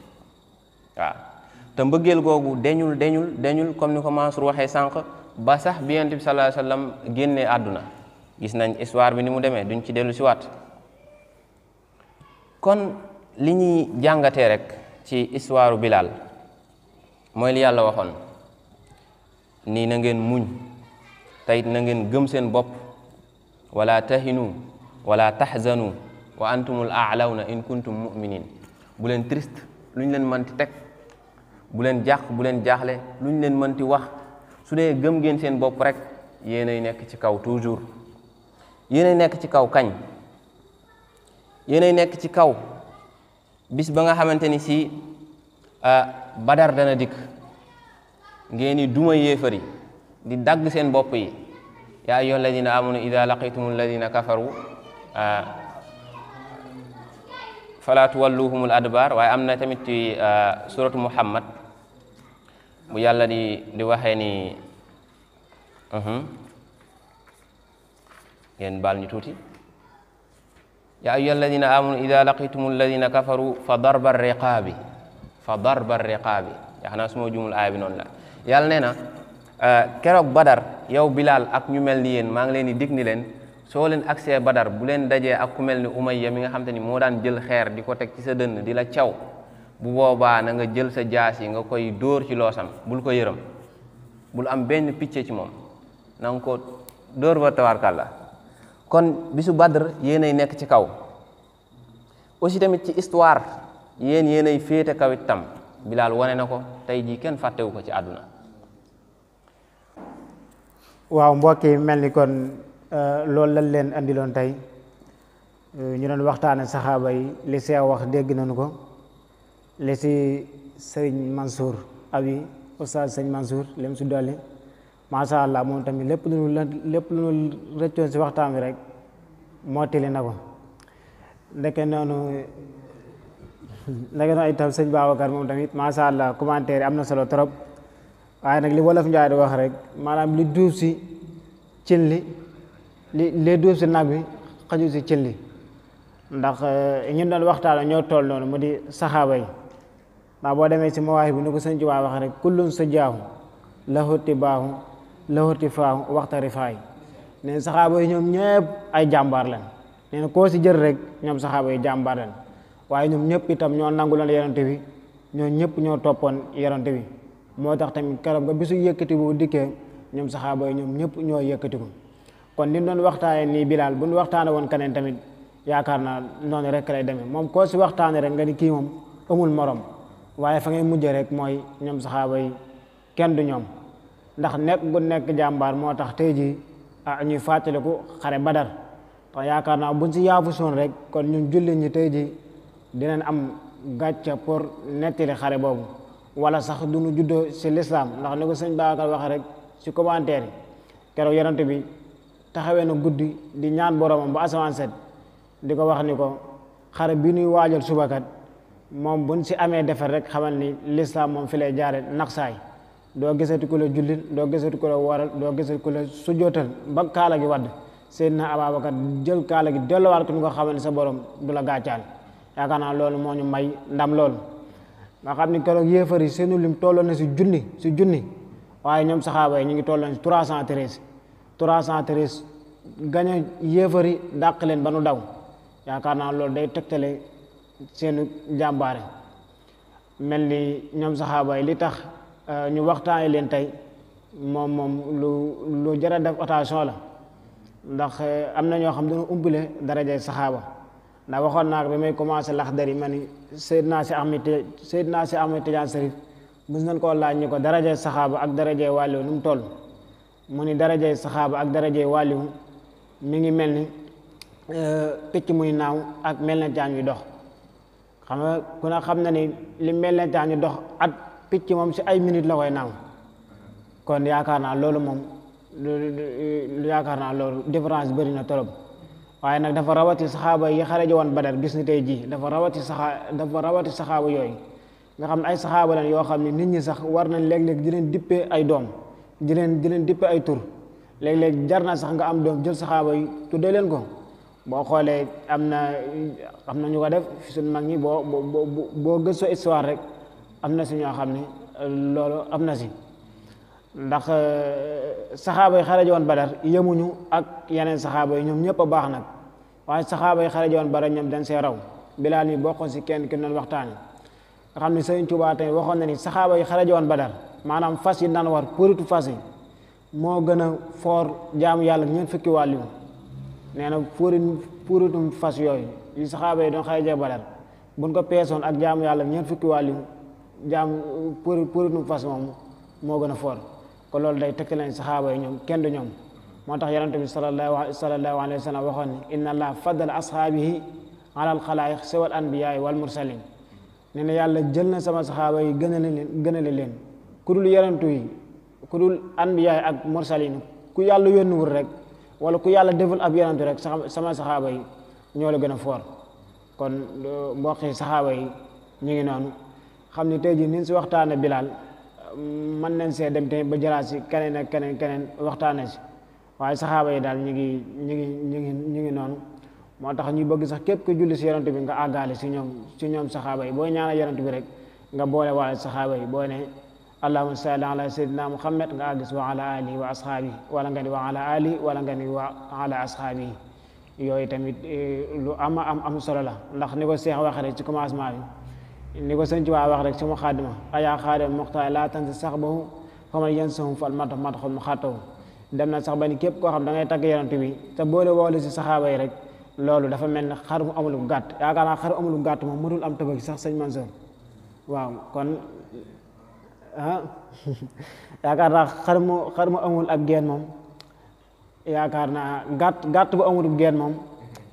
te mbëggeel googu deñul comme ni ko Mansour waxee sànq ba sax bi Yonent bi sallallahu alayhi wasallam génnee àdduna gis nañ histoire bi ni mu demee duñ ci dellu si waat kon li ñuy jàngatee rek ci histoire Bilal mooy li yàlla waxoon nii na ngeen muñ tayit na ngeen gëm seen bopp wala tahinu wala tahzanu wa antumul a'lawna in kuntum mu'minin bu leen triste lu ñu leen mënti teg bu leen jàq bu leen jaaxle lu ñu leen mënti wax su dee gëm ngeen seen bopp rek yéenay nekk ci kaw toujours yéenay nekk ci kaw kañ yéenay nekk ci kaw bis ba nga xamante ni si Badar dana dikk ngeen di duma yéefari di dagg seen bopp yi yaa ayyuha alladina amanu ida laqitum alladina kafaru fala tuwalluhumul adbar waaye am na tamit ci suratu Muhammad bu yàlla di waxee ni ngeen baal ñu tuuti yaa ayyuha alladina amanu ida laqitum alladina kafaru fa darba riqaabi yaxanaa suma jumul aaya bi noonu la yàlla nee na keroog Badar yow Bilal ak ñu mel ni yéen maa ngi leen di dig ni leen soo leen agsee Badar bu leen dajee ak ku mel ni Umayya mi nga xam te ni moo daan jël xeer di ko teg ci sa dënn di la caw bu boobaa na nga jël sa jaas yi nga koy dóor ci loosam bul ko yërëm bul am benn picc ci moom na nga ko dóor ba tawarkalla kon bisu Badr yéenay nekk ci kaw aussi tamit ci histoire yéenay féete kaw itam Bilal wane na ko tey jii kenn fàttewu ko ci àdduna waaw mbokk yi mel ni kon loolu lañ leen andiloon tey ñu doon waxtaane saxaaba yi li Seex wax dégg nañu ko li si sëriñ Mansour abi oustaz sëriñ Mansour lim su dolli macha allah moom tamit lépp lu nu rëccoon si waxtaan bi rek mottali na ko ndeke noonu itam sëñ Babacar moom tamit macha allah commentaire yi am na solo trop waaye nag li wolof Njaay di wax rek maanaam li duuf si cin li duuf si nag bi xaju si cin li ndax ñun doon waxtaan ñoo toll noonu mu di saxaaba yi ndax boo demee si mawaay bi ni ko sëñ Tuubaa wax rek kullun sa jaahu lahu tibaahu lahu tifaahu waxta rifaay neen saxaaba yi ñoom ñëpp ay jàmbaar lañ neen koo si jël rek ñoom saxaaba yi jàmbaar lañ waaye ñoom ñëpp itam ñoo nangu loon yonent bi ñoo ñëpp ñoo toppoon yonent bi moo tax tamit keroog nga bisu yëkkati bu dikkee ñoom saxaaba yi ñoom ñëpp ñoo yëkkati ko kon ni doon waxtaanee nii Bilaal bu ñu waxtaanee woon keneen tamit yaakaar naa noonu rek lay demee moom koo si waxtaanee rek nga ni kii moom amul morom waaye fa ngay mujjee rek mooy ñoom saxaaba yi kenn du ñoom ndax nekk gu nekk jàmbaar moo tax tey jii ñuy fàttaliku xare Badar te yaakaar naa buñ si yaafu soon rek kon ñun jullit ñi tey jii dinañ am gàcce pour nettali xare boobu wala sax du ñu juddoo si lislaam ndax ni ko sëñ Babacar waxee rek si commentaire yi keroog yonent bi taxawee na guddi di ñaan boromam ba asamaan set di ko wax ni ko xare bi ñuy waajal subakat moom buñ si amee defar rek xamal ni lislaam moom fi lay jaare naxsaay doo gisati ku la jullit doo gisati ku la waral doo gisati ku la sujjootal ba kaala gi wadd Seydina Ababacar jël kaala gi delluwaat ko ni ko xamal ni sa borom du la gàccaal yaakaar naa loolu moo ñu may ndam loolu nga xam ni keroog yéefar yi seenu lim tolloon na si junni waaye ñoom saxaaba yi ñu ngi tolloon si 313 gañe yéefar yi dàq leen ba nu daw yaakaar naa loolu day tegtale seenu jàmbaare mel ni ñoom saxaaba yi li tax ñu waxtaanee leen tey moom lu jar a def attention la ndax am na ñoo xam dañu umpale darajay saxaaba ndax waxoon naa ko bi may commencé Laxdari ma ni Seydina si Ahmed Tidiane Sarif mos nañ koo laaj ñu ko darajay saxaaba ak darajay wàlliwu nu mu toll mu ni darajay saxaaba ak darajay wàlliwu mi ngi mel ni picc muy naaw ak melentaan yu dox xam nga ku ne xam na ni li melentaan yu dox at picc moom si ay minutes la koy naaw kon yaakaar naa loolu moom différence bëri na trop waaye nag dafa rawati saxaaba yi xare ji woon Badar gis ni tey jii dafa rawati saxaaba yooyu nga xam ne ay saxaaba lañ yoo xam ne nit ñi sax war nañ léeg-léeg di leen dippee ay doom di leen dippee ay tur léeg-léeg jar na sax nga am doom jël saxaaba yi tuddee leen ko boo xoolee am na ñu ko def fi suñ mag ñi boo gëstoo histoire rek am na si ñoo xam ne loolu am na si ndax saxaaba yi xare ji woon Badar yemuñu ak yeneen saxaaba yi ñoom ñëpp a baax nag waaye saxaaba yi xare ji woon Badar ñoom dañ see raw Bilaal mi bokkoon si kenn ki doon waxtaane nga xam ne Sëriñ Tuubaa tamit waxoon na ni saxaaba yi xare ji woon Badar maanaam fas yi daan war puritu fas yi moo gën a foor jaamu yàlla ñeent fukki wàllu nee na puritum fas yooyu yi saxaaba yi doon xare ji Badar buñ ko peesoon ak jaamu yàlla ñeent fukki wàllu puritum fas moom moo gën a foor ko loolu day tegte leen saxaaba yi ñoom kenn du ñoom moo tax yonent bi sallallahu alayhi wa sallam waxoon ni inna allah faddala ashaabihi ala alxalaayiq siwal anbiyaai wal mursalin nee na yàlla jël na sama saxaaba yi gënale leen ku dul yonentu yi ku dul anbiyaay ak mursalin ku yàlla yónniwul rek wala ku yàlla deful ab yonentu rek sama saxaaba yi ñoo la gën a foor kon mbokki saxaaba yi ñu ngi noonu xam ni tey jii ni si waxtaane Bilaal mën nañ see dem tamit ba jëlaat si keneen ak keneen waxtaane si waaye saxaaba yi daal ñu ngi noonu moo tax ñu bëgg sax képp ku julli si yonent bi nga àggaale si ñoom saxaaba yi booy ñaanal yonent bi rek nga boole waale saxaaba yi boo ne allahumma salli ala sayyidina muhammad nga àgg si wa ala alihi wa ashaabi wala nga ni wa ala alihi wala nga ni wa ala ashaabi yooyu tamit lu am solo la ndax ni ko Seex waxee rek ci commencement bi ni ko sëñ Tuubaa wax rek ci mu xaadima ayaa xaadima muxtaar laa tansa saxbahu faman yansahum fal matxul mu xattawu dem na sax ba ni képp koo xam da ngay tagg yonent bi te boole woole si saxaaba yi rek loolu dafa mel ne xar mu amul gàtt yaakaar naa xar mu amul gàtt moom mënul am tabaski sax sëñ Mansour waaw kon yaakaar naa xar mu amul ak geen moom yaakaar naa gàtt bu amul geen moom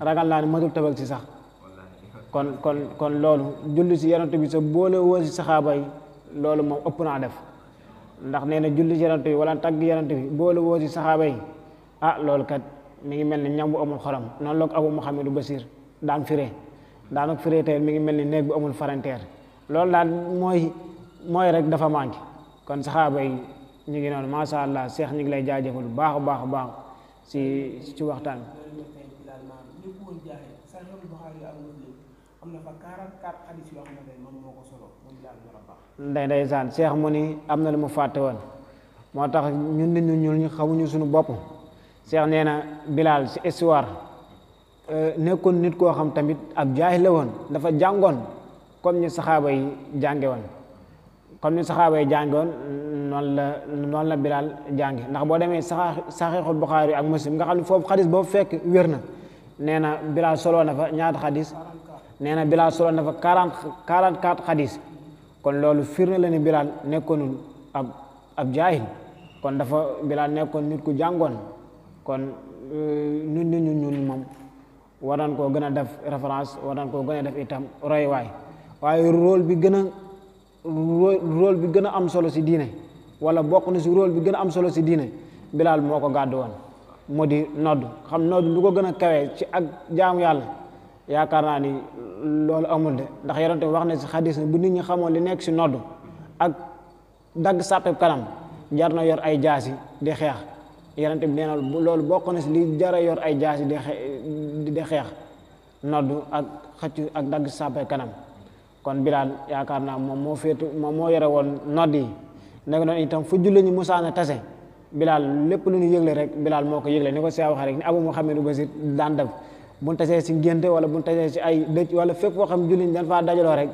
ragal naa ne mënul tabaski sax kon loolu julli si yonent bi sa boole woo si saxaaba yi loolu moom ëpp naa def ndax nee na julli ci yonent bi wala tagg yonent bi boole woo ci saxaaba yi loolu kat mi ngi mel ni ñam bu amul xorom noonu la ko Abu Muhammadu Basir daan firee daanaka firee tey mi ngi mel ni néeg bu amul faranteer loolu daal mooy rek dafa manqué kon saxaaba yi ñu ngi noonu macha allah Cheikh ñu ngi lay jaajëfal bu baax a baax a baax ci waxtaan ndeysaan Cheikh mu ni am na lu mu fàtte woon moo tax ñun nit ñu ñuul ñu xamuñu suñu bopp Cheikh nee na Bilal ci histoire nekkoon nit koo xam tamit ab jaahil la woon dafa jàngoon comme ni saxaaba yi jànge woon comme ni saxaaba yi jànge woon noonu la Bilal jànge ndax boo demee saxiixul Buxaari ak Muslim nga xam ne foofu xadis boobu fekk wér na nee na Bilal soloo na fa ñaata xadis nee na Bilal soloo na fa 44 xadis kon loolu firnde la ni Bilal nekkoonul ab jaahil kon dafa Bilal nekkoon nit ku jàngoon kon nit ñu ñuul moom war nañ koo gën a def référence war nañ koo gën a def itam royuwaay waaye rôle bi gën a am solo si diine wala bokk na si rôle bi gën a am solo si diine Bilal moo ko gàddu woon moo di nodd xam nodd lu ko gën a kawee ci ak jaamu yàlla yaakaar naa ni loolu amul de ndax yonent wax na si xadis ne bu nit ñi xamoon li nekk si nodd ak dagg sàppeb kanam jar na yor ay jaasi di xeex yonent bi nee na loolu bokk na si li jara yor ay jaasi di xeex nodd ak xëcc ak dagg sàppeb kanam kon Bilal yaakaar naa moom moo yore woon nodd yi nekk noonu itam fu julli ñu musaana tase Bilal lépp lu ñu yëgle rek Bilal moo ko yëgle ni ko Seex waxee rek ni Abu Muhammadu Basir daan def buñ tasee si ngénte wala buñ tasee si ay dëj wala fépp foo xam julli ñu dañ faa dajaloo rek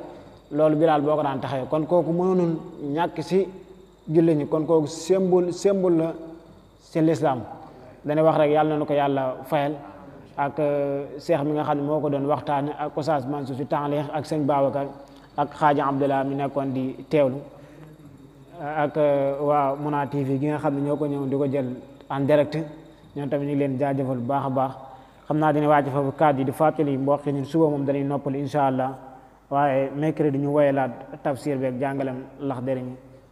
loolu Bilal boo ko daan taxawee kon kooku mënoon ñàkk si julli ñi kon kooku symbole la si lislaam dañuy wax rek yàlla na ko yàlla fayal ak seex mi nga xam ne moo ko doon waxtaane ak Oustaz Mansour si tànleex ak sëñ Babacar ak xaaja Abdullah mi nekkoon di teewlu ak waa Muna TV gi nga xam ne ñoo ko ñëw di ko jël en direct ñoom tamit ñu ngi leen jaajëfal bu baax a baax xam naa dina wàcc foofu kàddu yi di fàttali mbokk ñun suba moom dañuy noppali incha allah waaye mercredi ñu woyalaat tafsir beeg jàngalem lax dëriñ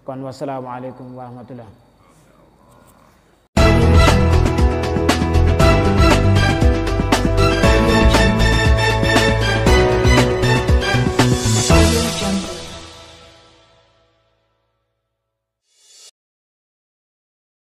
kon wasalaamualeykum wa rahmatullah